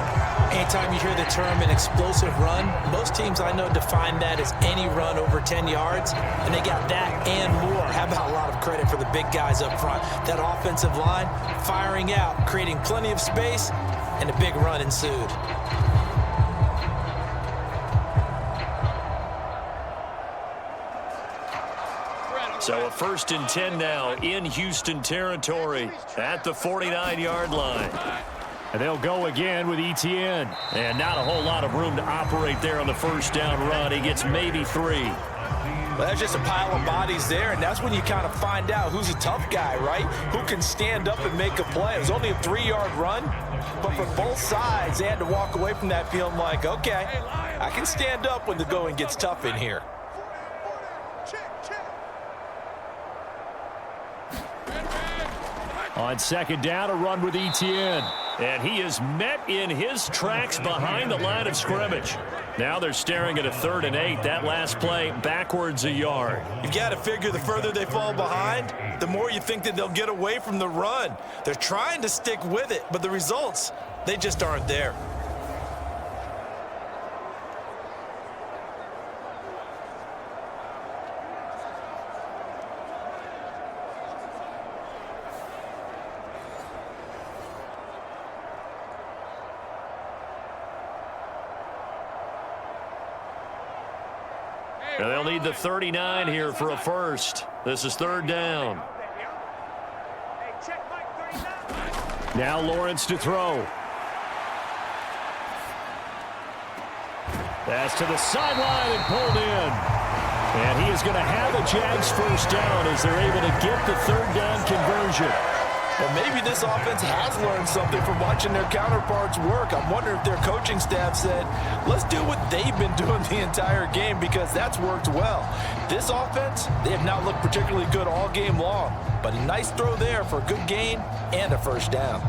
Speaker 3: Anytime you hear the term an explosive run, most teams I know define that as any run over 10 yards, and they got that and more. How about a lot of credit for the big guys up front? That offensive line firing out, creating plenty of space, and a big run ensued.
Speaker 2: So a 1st and 10 now in Houston territory at the 49-yard line. And they'll go again with ETN. And not a whole lot of room to operate there on the first down run. He gets maybe 3.
Speaker 3: Well, that's just a pile of bodies there, and that's when you kind of find out who's a tough guy, right? Who can stand up and make a play. It was only a 3-yard run, but for both sides, they had to walk away from that feeling like, okay, I can stand up when the going gets tough in here.
Speaker 2: On 2nd down, a run with ETN. And he is met in his tracks behind the line of scrimmage. Now they're staring at a 3rd and 8. That last play backwards a yard.
Speaker 4: You've got to figure the further they fall behind, the more you think that they'll get away from the run. They're trying to stick with it, but the results, they just aren't there.
Speaker 2: And they'll need the 39 here for a first. This is 3rd down. Now Lawrence to throw. That's to the sideline and pulled in. And he is going to have a Jags first down as they're able to get the 3rd down conversion.
Speaker 3: Well, maybe this offense has learned something from watching their counterparts work. I'm wondering if their coaching staff said, let's do what they've been doing the entire game, because that's worked well. This offense, they have not looked particularly good all game long, but a nice throw there for a good gain and a first down.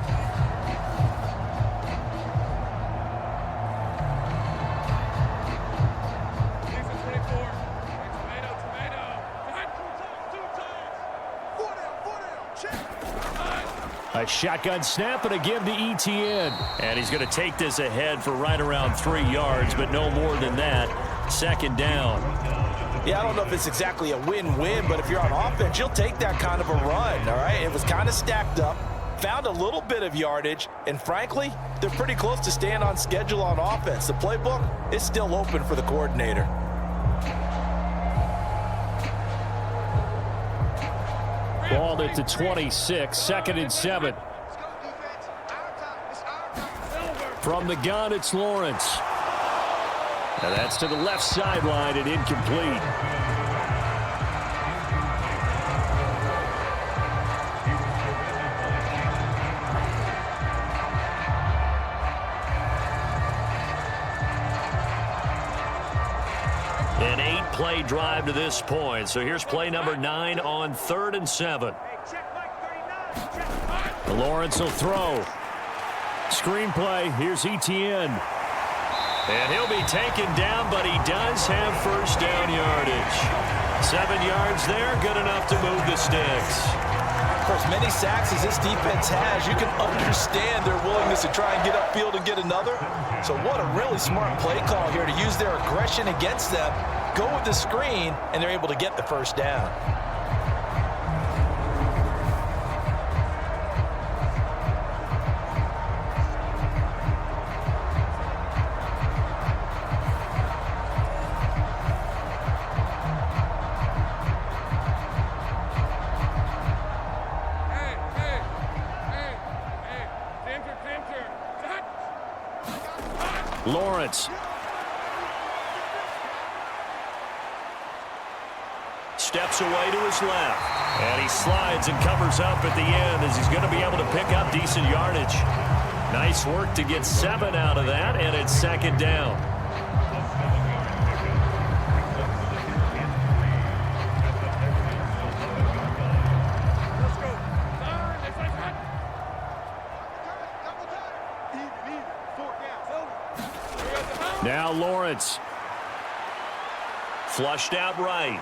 Speaker 2: A shotgun snap and a give to ETN. And he's going to take this ahead for right around 3 yards, but no more than that. 2nd down.
Speaker 3: Yeah, I don't know if it's exactly a win-win, but if you're on offense, you'll take that kind of a run, all right? It was kind of stacked up, found a little bit of yardage, and frankly, they're pretty close to staying on schedule on offense. The playbook is still open for the coordinator.
Speaker 2: Ball at the 26, 2nd and 7. From the gun, it's Lawrence. Now that's to the left sideline and incomplete. An 8-play drive to this point. So here's play number 9 on 3rd and 7. Lawrence will throw. Screenplay. Here's ETN. And he'll be taken down, but he does have first down yardage. 7 yards there, good enough to move the sticks.
Speaker 3: For as many sacks as this defense has, you can understand their willingness to try and get upfield and get another. So what a really smart play call here to use their aggression against them, go with the screen, and they're able to get the first down.
Speaker 2: Lawrence. Steps away to his left. And he slides and covers up at the end as he's going to be able to pick up decent yardage. Nice work to get 7 out of that, and it's second down. Now Lawrence. Flushed out right.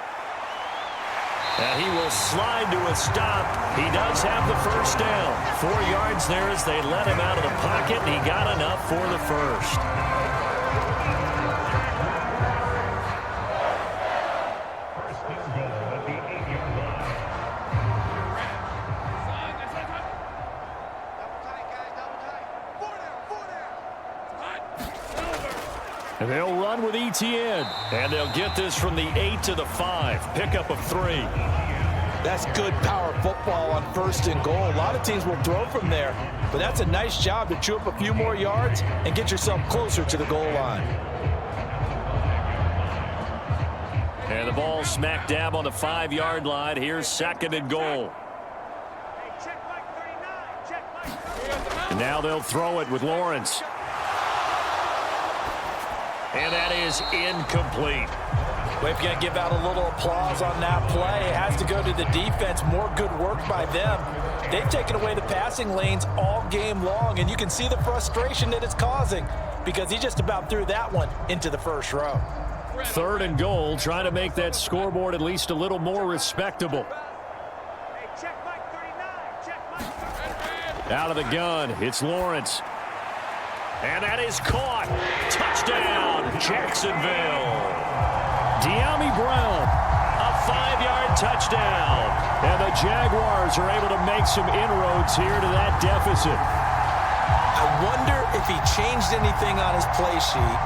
Speaker 2: And he will slide to a stop. He does have the first down. 4 yards there as they let him out of the pocket, and he got enough for the first.
Speaker 5: First and goal at the 8-yard line.
Speaker 2: And they'll run with ETN. And they'll get this from the 8 to the 5. Pickup of 3.
Speaker 3: That's good power football on first and goal. A lot of teams will throw from there, but that's a nice job to chew up a few more yards and get yourself closer to the goal line.
Speaker 2: And the ball smack dab on the 5-yard line. Here's second and goal. And now they'll throw it with Lawrence. And that is incomplete.
Speaker 3: Well, if you're going to give out a little applause on that play, it has to go to the defense. More good work by them. They've taken away the passing lanes all game long, and you can see the frustration that it's causing because he just about threw that one into the first row.
Speaker 2: Third and goal, trying to make that scoreboard at least a little more respectable. Out of the gun, it's Lawrence. And that is caught. Touchdown, Jacksonville. De'Ami Brown, a 5-yard touchdown. And the Jaguars are able to make some inroads here to that deficit.
Speaker 3: I wonder if he changed anything on his play sheet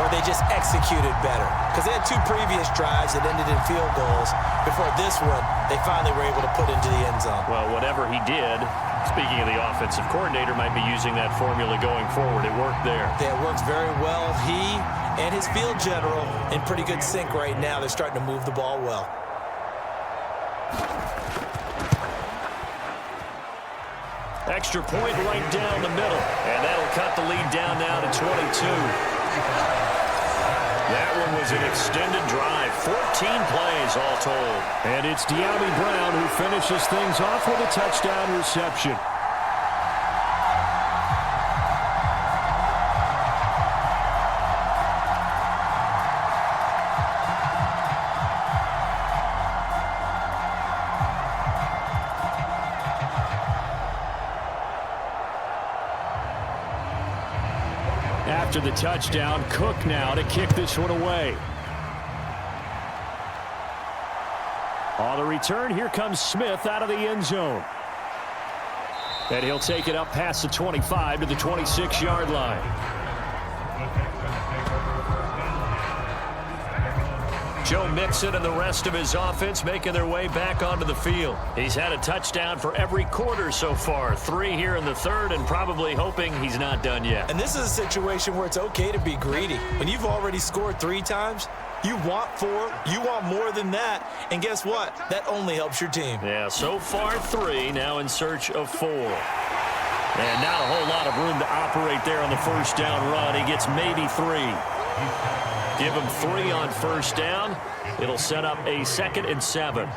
Speaker 3: or they just executed better. Because they had 2 previous drives that ended in field goals. Before this one, they finally were able to put into the end zone.
Speaker 2: Well, whatever he did, speaking of the offensive coordinator, might be using that formula going forward. It worked there.
Speaker 3: Yeah, it works very well. He and his field general in pretty good sync right now. They're starting to move the ball well.
Speaker 2: Extra point right down the middle. And that'll cut the lead down now to 22. That one was an extended drive. 14 plays all told. And it's De'Ami Brown who finishes things off with a touchdown reception. After the touchdown, Cook now to kick this one away. On the return, here comes Smith out of the end zone. And he'll take it up past the 25 to the 26-yard line. Joe Mixon and the rest of his offense making their way back onto the field. He's had a touchdown for every quarter so far. 3 here in the third, and probably hoping he's not done yet.
Speaker 3: And this is a situation where it's okay to be greedy. When you've already scored 3 times, you want 4, you want more than that. And guess what? That only helps your team.
Speaker 2: Yeah, so far 3, now in search of 4. And not a whole lot of room to operate there on the first down run. He gets maybe 3. Give him 3 on first down. It'll set up a 2nd and 7.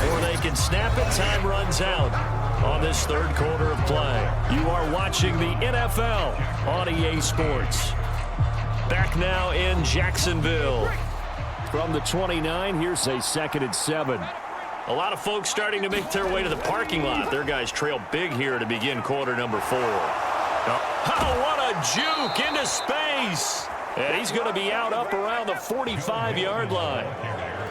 Speaker 2: before they can snap it. Time runs out on this third quarter of play. You are watching the NFL on EA Sports. Back now in Jacksonville. From the 29, here's a 2nd and 7. A lot of folks starting to make their way to the parking lot. Their guys trail big here to begin quarter number 4. Oh, what a juke into space. And he's going to be out up around the 45-yard line.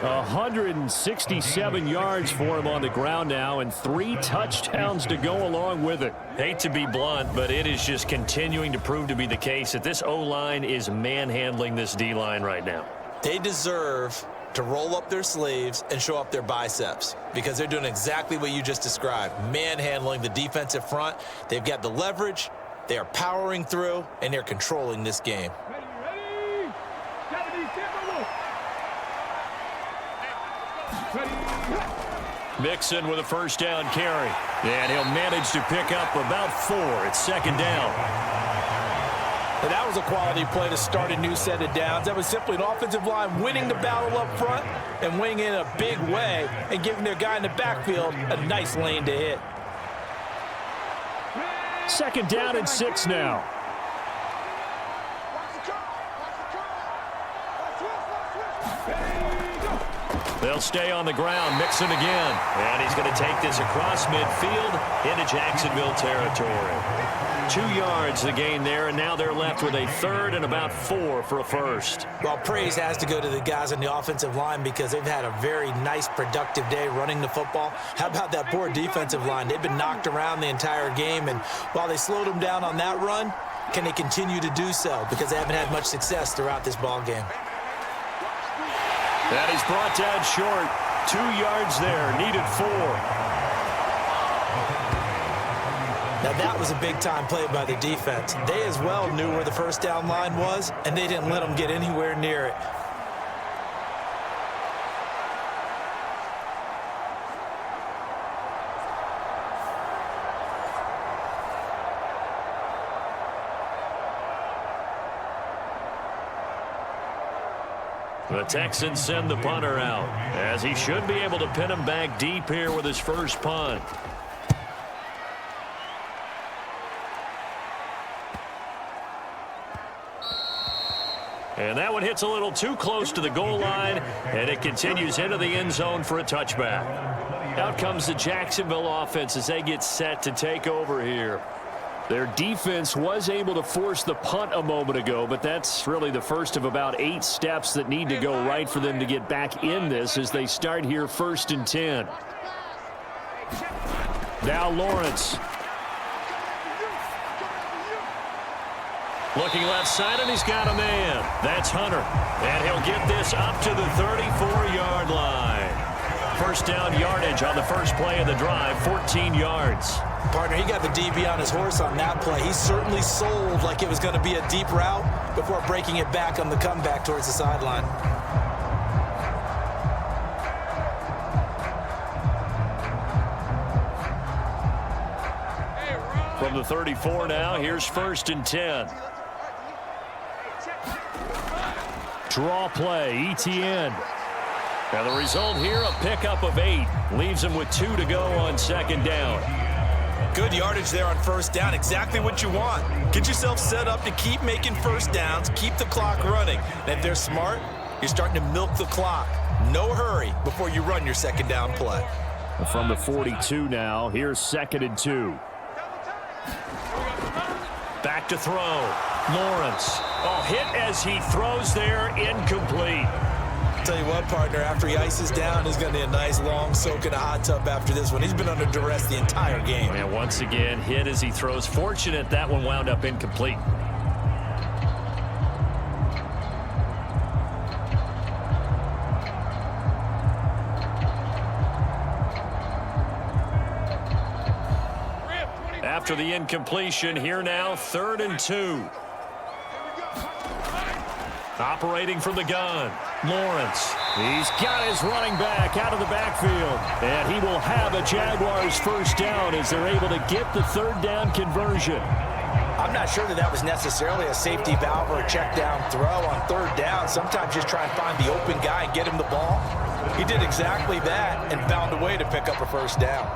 Speaker 2: 167 yards for him on the ground now, and 3 touchdowns to go along with it. Hate to be blunt, but it is just continuing to prove to be the case that this O-line is manhandling this D-line right now.
Speaker 4: They deserve to roll up their sleeves and show up their biceps because they're doing exactly what you just described, manhandling the defensive front. They've got the leverage, they are powering through, and they're controlling this game.
Speaker 2: Mixon with a first down carry, and he'll manage to pick up about 4. It's 2nd down.
Speaker 3: And that was a quality play to start a new set of downs. That was simply an offensive line winning the battle up front and winning in a big way and giving their guy in the backfield a nice lane to hit.
Speaker 2: 2nd down and 6 now. They'll stay on the ground. Mixon again. And he's going to take this across midfield into Jacksonville territory. 2 yards the gain there, and now they're left with a 3rd and about 4 for a first.
Speaker 4: Well, praise has to go to the guys on the offensive line because they've had a very nice, productive day running the football. How about that poor defensive line? They've been knocked around the entire game, and while they slowed them down on that run, can they continue to do so? Because they haven't had much success throughout this ball game.
Speaker 2: That is brought down short. 2 yards there, needed 4.
Speaker 4: Now that was a big-time play by the defense. They as well knew where the first down line was, and they didn't let them get anywhere near it.
Speaker 2: The Texans send the punter out, as he should be able to pin him back deep here with his first punt. And that one hits a little too close to the goal line, and it continues into the end zone for a touchback. Out comes the Jacksonville offense as they get set to take over here. Their defense was able to force the punt a moment ago, but that's really the first of about 8 steps that need to go right for them to get back in this as they start here 1st and 10. Now Lawrence. Looking left side, and he's got a man. That's Hunter. And he'll get this up to the 34-yard line. First down yardage on the first play of the drive, 14 yards.
Speaker 4: Partner, he got the DB on his horse on that play. He certainly sold like it was going to be a deep route before breaking it back on the comeback towards the sideline.
Speaker 2: From the 34 now, here's 1st and 10. Draw play, ETN. Now the result here, a pickup of 8. Leaves him with 2 to go on 2nd down.
Speaker 4: Good yardage there on first down. Exactly what you want. Get yourself set up to keep making first downs, keep the clock running. And if they're smart, you're starting to milk the clock. No hurry before you run your 2nd down play.
Speaker 2: From the 42 now, here's 2nd and 2. Back to throw. Lawrence. Oh, hit as he throws there, incomplete.
Speaker 4: Tell you what, partner, after he ices down, he's going to need a nice long soak in a hot tub after this one. He's been under duress the entire game.
Speaker 2: And once again, hit as he throws. Fortunate that one wound up incomplete. After the incompletion, here now, 3rd and 2. Operating from the gun, Lawrence. He's got his running back out of the backfield. And he will have a Jaguars first down as they're able to get the 3rd down conversion.
Speaker 3: I'm not sure that was necessarily a safety valve or a check down throw on 3rd down. Sometimes just try and find the open guy and get him the ball. He did exactly that and found a way to pick up a first down.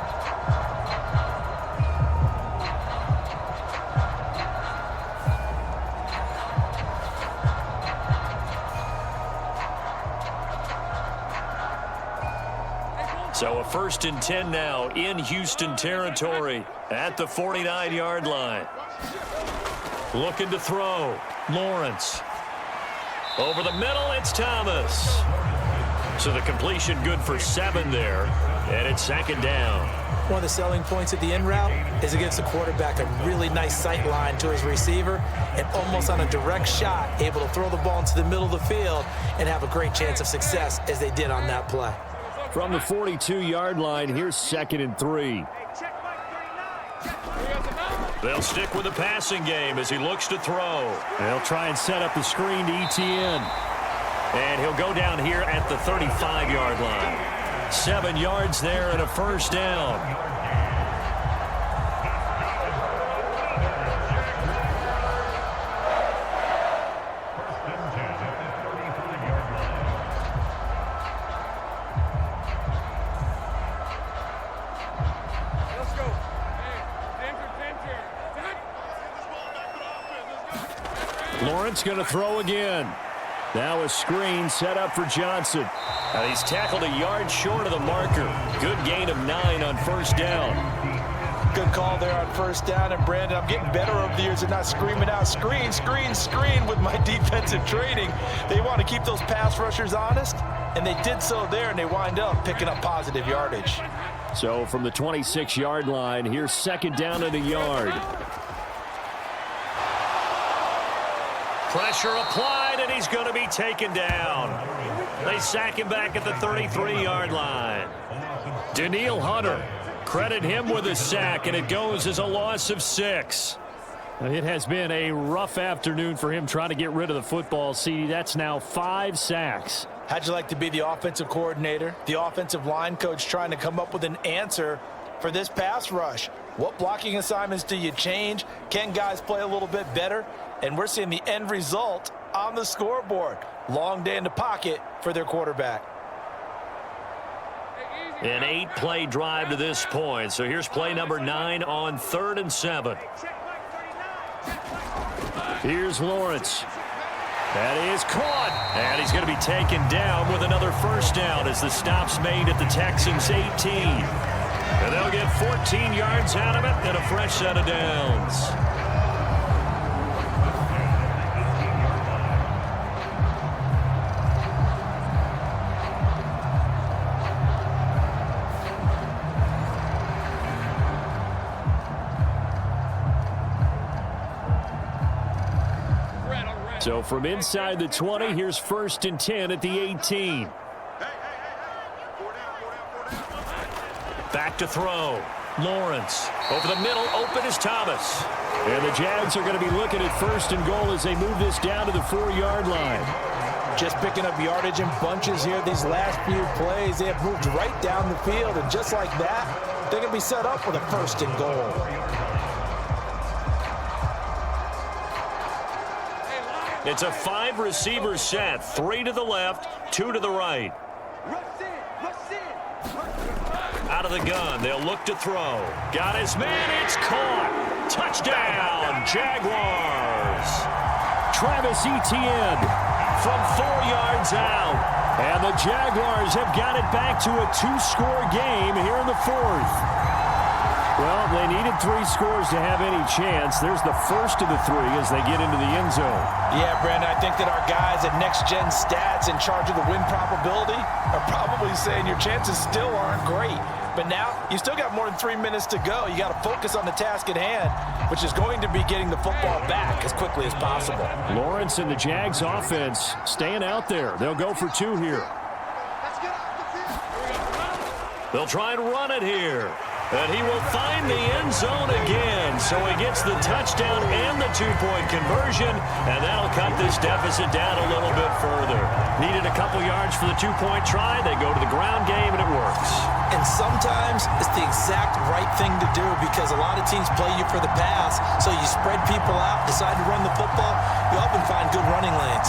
Speaker 2: So a 1st and 10 now in Houston territory at the 49-yard line. Looking to throw. Lawrence. Over the middle, it's Thomas. So the completion good for 7 there, and it's 2nd down.
Speaker 3: One of the selling points of the in route is it gives the quarterback a really nice sight line to his receiver and almost on a direct shot able to throw the ball into the middle of the field and have a great chance of success as they did on that play.
Speaker 2: From the 42-yard line, here's 2nd and 3. They'll stick with the passing game as he looks to throw. They'll try and set up the screen to ETN. And he'll go down here at the 35-yard line. 7 yards there and a first down. Lawrence going to throw again. Now a screen set up for Johnson. He's tackled a yard short of the marker. Good gain of 9 on first down.
Speaker 3: Good call there on first down. And, Brandon, I'm getting better over the years at not screaming out screen, screen, screen with my defensive training. They want to keep those pass rushers honest, and they did so there, and they wind up picking up positive yardage.
Speaker 2: So from the 26-yard line, here's 2nd down and a yard. Pressure applied, and he's going to be taken down. They sack him back at the 33-yard line. Daniil Hunter, credit him with a sack, and it goes as a loss of 6. It has been a rough afternoon for him trying to get rid of the football. See, that's now 5 sacks.
Speaker 3: How'd you like to be the offensive coordinator, the offensive line coach trying to come up with an answer for this pass rush? What blocking assignments do you change? Can guys play a little bit better? And we're seeing the end result on the scoreboard. Long day in the pocket for their quarterback.
Speaker 2: An 8-play drive to this point. So here's play number 9 on 3rd and 7. Here's Lawrence. That is caught. And he's going to be taken down with another first down as the stop's made at the Texans' 18. And they'll get 14 yards out of it and a fresh set of downs. So from inside the 20, here's 1st and 10 at the 18. Back to throw. Lawrence. Over the middle, open is Thomas. And the Jags are going to be looking at 1st and goal as they move this down to the 4-yard line.
Speaker 3: Just picking up yardage in bunches here these last few plays. They have moved right down the field, and just like that, they're going to be set up with a 1st and goal.
Speaker 2: It's a 5-receiver set. 3 to the left, 2 to the right. Out of the gun, they'll look to throw. Got his man, it's caught. Touchdown, Jaguars. Travis Etienne from 4 yards out. And the Jaguars have got it back to a 2-score game here in the 4th. Well, they needed 3 scores to have any chance. There's the first of the 3 as they get into the end zone.
Speaker 3: Yeah, Brandon, I think that our guys at Next Gen Stats in charge of the win probability are probably saying your chances still aren't great. But now, you still got more than 3 minutes to go. You got to focus on the task at hand, which is going to be getting the football back as quickly as possible.
Speaker 2: Lawrence and the Jags offense staying out there. They'll go for 2 here. They'll try and run it here. And he will find the end zone again. So he gets the touchdown and the 2-point conversion. And that'll cut this deficit down a little bit further. Needed a couple yards for the 2-point try. They go to the ground game, and it works.
Speaker 3: And sometimes it's the exact right thing to do because a lot of teams play you for the pass. So you spread people out, decide to run the football. You often find good running lanes.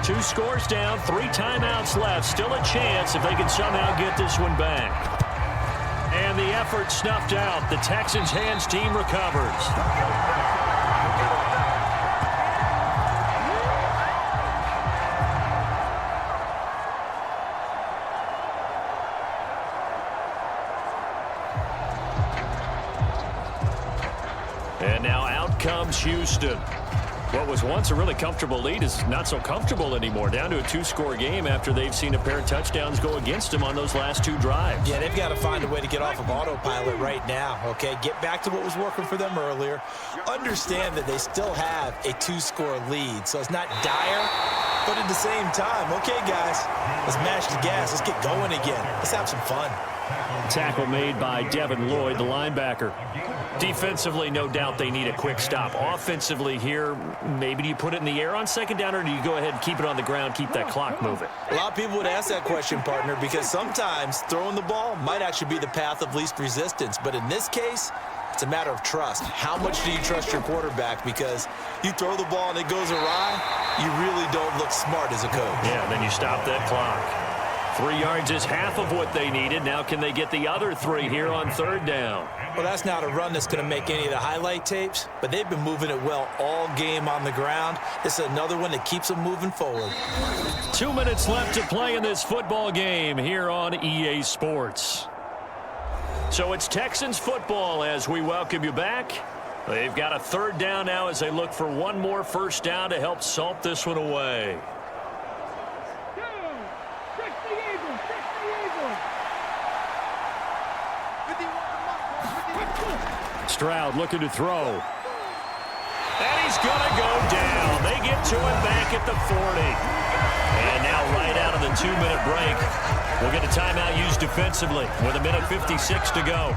Speaker 2: 2 scores down, 3 timeouts left. Still a chance if they can somehow get this one back. And the effort snuffed out. The Texans' hands team recovers. And now out comes Houston. What was once a really comfortable lead is not so comfortable anymore. Down to a 2-score game after they've seen a pair of touchdowns go against them on those last 2 drives.
Speaker 3: Yeah, they've got to find a way to get off of autopilot right now, okay? Get back to what was working for them earlier. Understand that they still have a 2-score lead, so it's not dire, but at the same time, okay, guys, let's mash the gas. Let's get going again. Let's have some fun.
Speaker 2: Tackle made by Devin Lloyd, the linebacker. Defensively, no doubt they need a quick stop. Offensively here, maybe do you put it in the air on second down, or do you go ahead and keep it on the ground, keep that clock moving?
Speaker 3: A lot of people would ask that question, partner, because sometimes throwing the ball might actually be the path of least resistance. But in this case, it's a matter of trust. How much do you trust your quarterback? Because you throw the ball and it goes awry, you really don't look smart as a coach.
Speaker 2: Yeah, then you stop that clock. 3 yards is half of what they needed. Now can they get the other 3 here on third down?
Speaker 3: Well, that's not a run that's going to make any of the highlight tapes, but they've been moving it well all game on the ground. This is another one that keeps them moving forward.
Speaker 2: 2 minutes left to play in this football game here on EA Sports. So it's Texans football as we welcome you back. They've got a third down now as they look for one more first down to help salt this one away. Stroud looking to throw. And he's going to go down. They get to him back at the 40. And now right out of the 2-minute break, we'll get a timeout used defensively with 1:56 to go.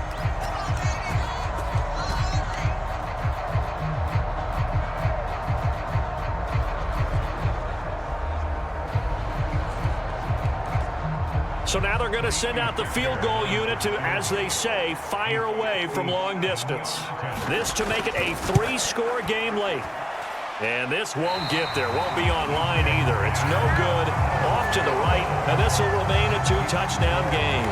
Speaker 2: So now they're going to send out the field goal unit to, as they say, fire away from long distance. This to make it a 3-score game late. And this won't get there, won't be online either. It's no good, off to the right, and this will remain a 2-touchdown game.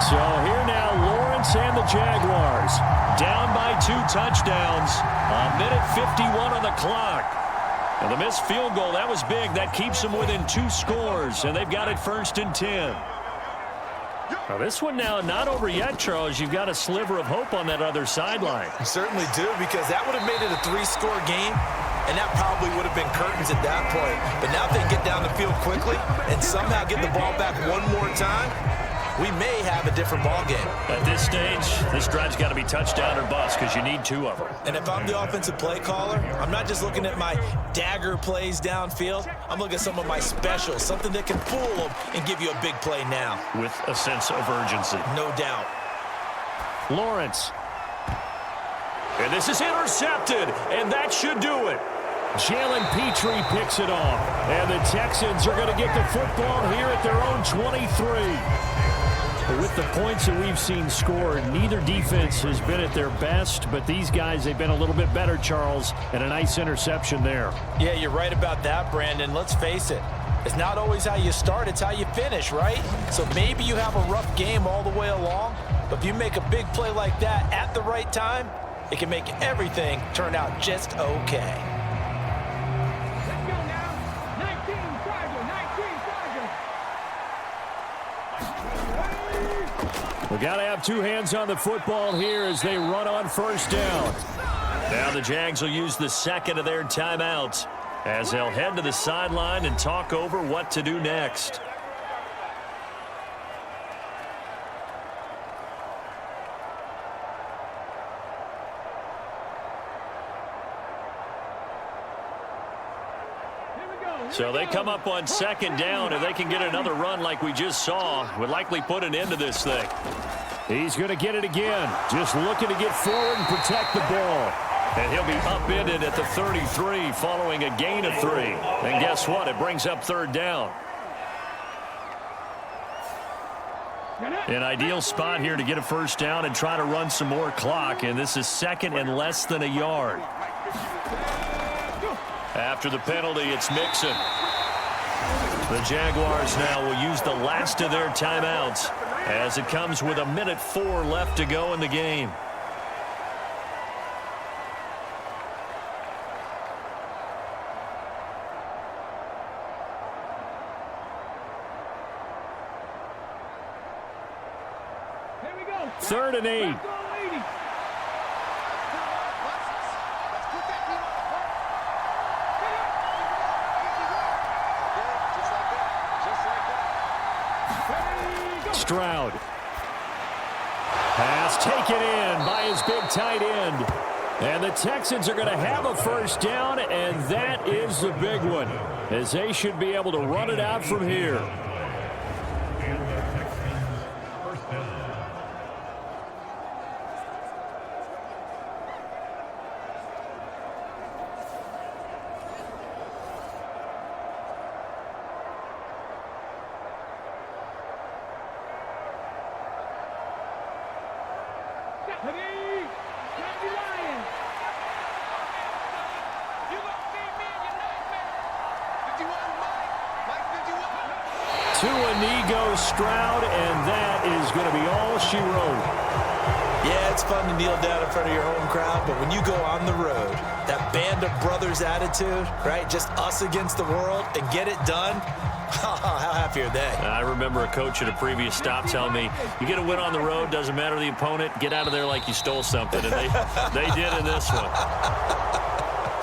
Speaker 2: So here now, Lawrence and the Jaguars down by 2 touchdowns. 1:51 on the clock. And the missed field goal, that was big. That keeps them within 2 scores, and they've got it 1st and 10. Now this one now not over yet, Charles. You've got a sliver of hope on that other sideline.
Speaker 3: You certainly do, because that would have made it a 3-score game, and that probably would have been curtains at that point. But now if they get down the field quickly and somehow get the ball back one more time, we may have a different ball game.
Speaker 2: At this stage, this drive's got to be touchdown or bust because you need 2 of them.
Speaker 3: And if I'm the offensive play caller, I'm not just looking at my dagger plays downfield. I'm looking at some of my specials, something that can fool them and give you a big play now.
Speaker 2: With a sense of urgency.
Speaker 3: No doubt.
Speaker 2: Lawrence. And this is intercepted, and that should do it. Jalen Petrie picks it off, and the Texans are going to get the football here at their own 23. With the points that we've seen scored, neither defense has been at their best, but these guys, they've been a little bit better, Charles, and a nice interception there.
Speaker 3: Yeah, you're right about that, Brandon. Let's face it. It's not always how you start, it's how you finish, right? So maybe you have a rough game all the way along, but if you make a big play like that at the right time, it can make everything turn out just okay.
Speaker 2: We got to have 2 hands on the football here as they run on first down. Now the Jags will use the second of their timeouts as they'll head to the sideline and talk over what to do next. So they come up on second down. If they can get another run like we just saw, would likely put an end to this thing. He's going to get it again. Just looking to get forward and protect the ball. And he'll be upended at the 33 following a gain of 3. And guess what? It brings up third down. An ideal spot here to get a first down and try to run some more clock, and this is second and less than a yard. After the penalty, it's Mixon. The Jaguars now will use the last of their timeouts as it comes with 1:04 left to go in the game.
Speaker 6: Here we go.
Speaker 2: 3rd and 8.
Speaker 6: Let's go, ladies.
Speaker 2: Stroud. Pass taken in by his big tight end. And the Texans are going to have a first down, and that is the big one, as they should be able to run it out from here.
Speaker 5: And the Texans first down.
Speaker 6: Ready? Candy Lions. You gonna see me and you know me. 51, Mike. 51.
Speaker 2: To a knee goes Stroud, and that is going to be all she wrote.
Speaker 3: Yeah, it's fun to kneel down in front of your home crowd, but when you go on the road, that band of brothers attitude, right? Just us against the world and get it done. How happy are they?
Speaker 2: I remember a coach at a previous stop telling me, you get a win on the road, doesn't matter the opponent, get out of there like you stole something, and they did in this one.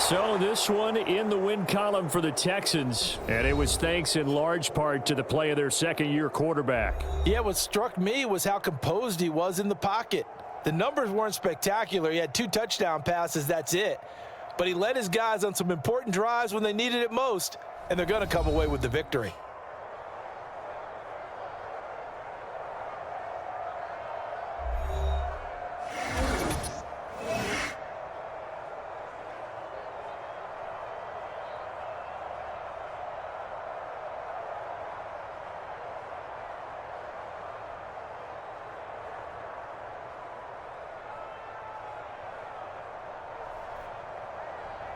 Speaker 2: So this one in the win column for the Texans, and it was thanks in large part to the play of their second-year quarterback.
Speaker 3: Yeah, what struck me was how composed he was in the pocket. The numbers weren't spectacular. He had 2 touchdown passes, that's it. But he led his guys on some important drives when they needed it most, and they're going to come away with the victory.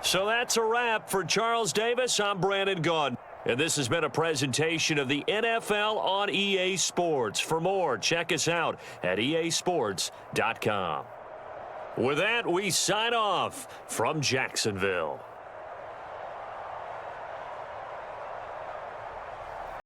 Speaker 2: So that's a wrap for Charles Davis. I'm Brandon Gaudin. And this has been a presentation of the NFL on EA Sports. For more, check us out at easports.com. With that, we sign off from Jacksonville.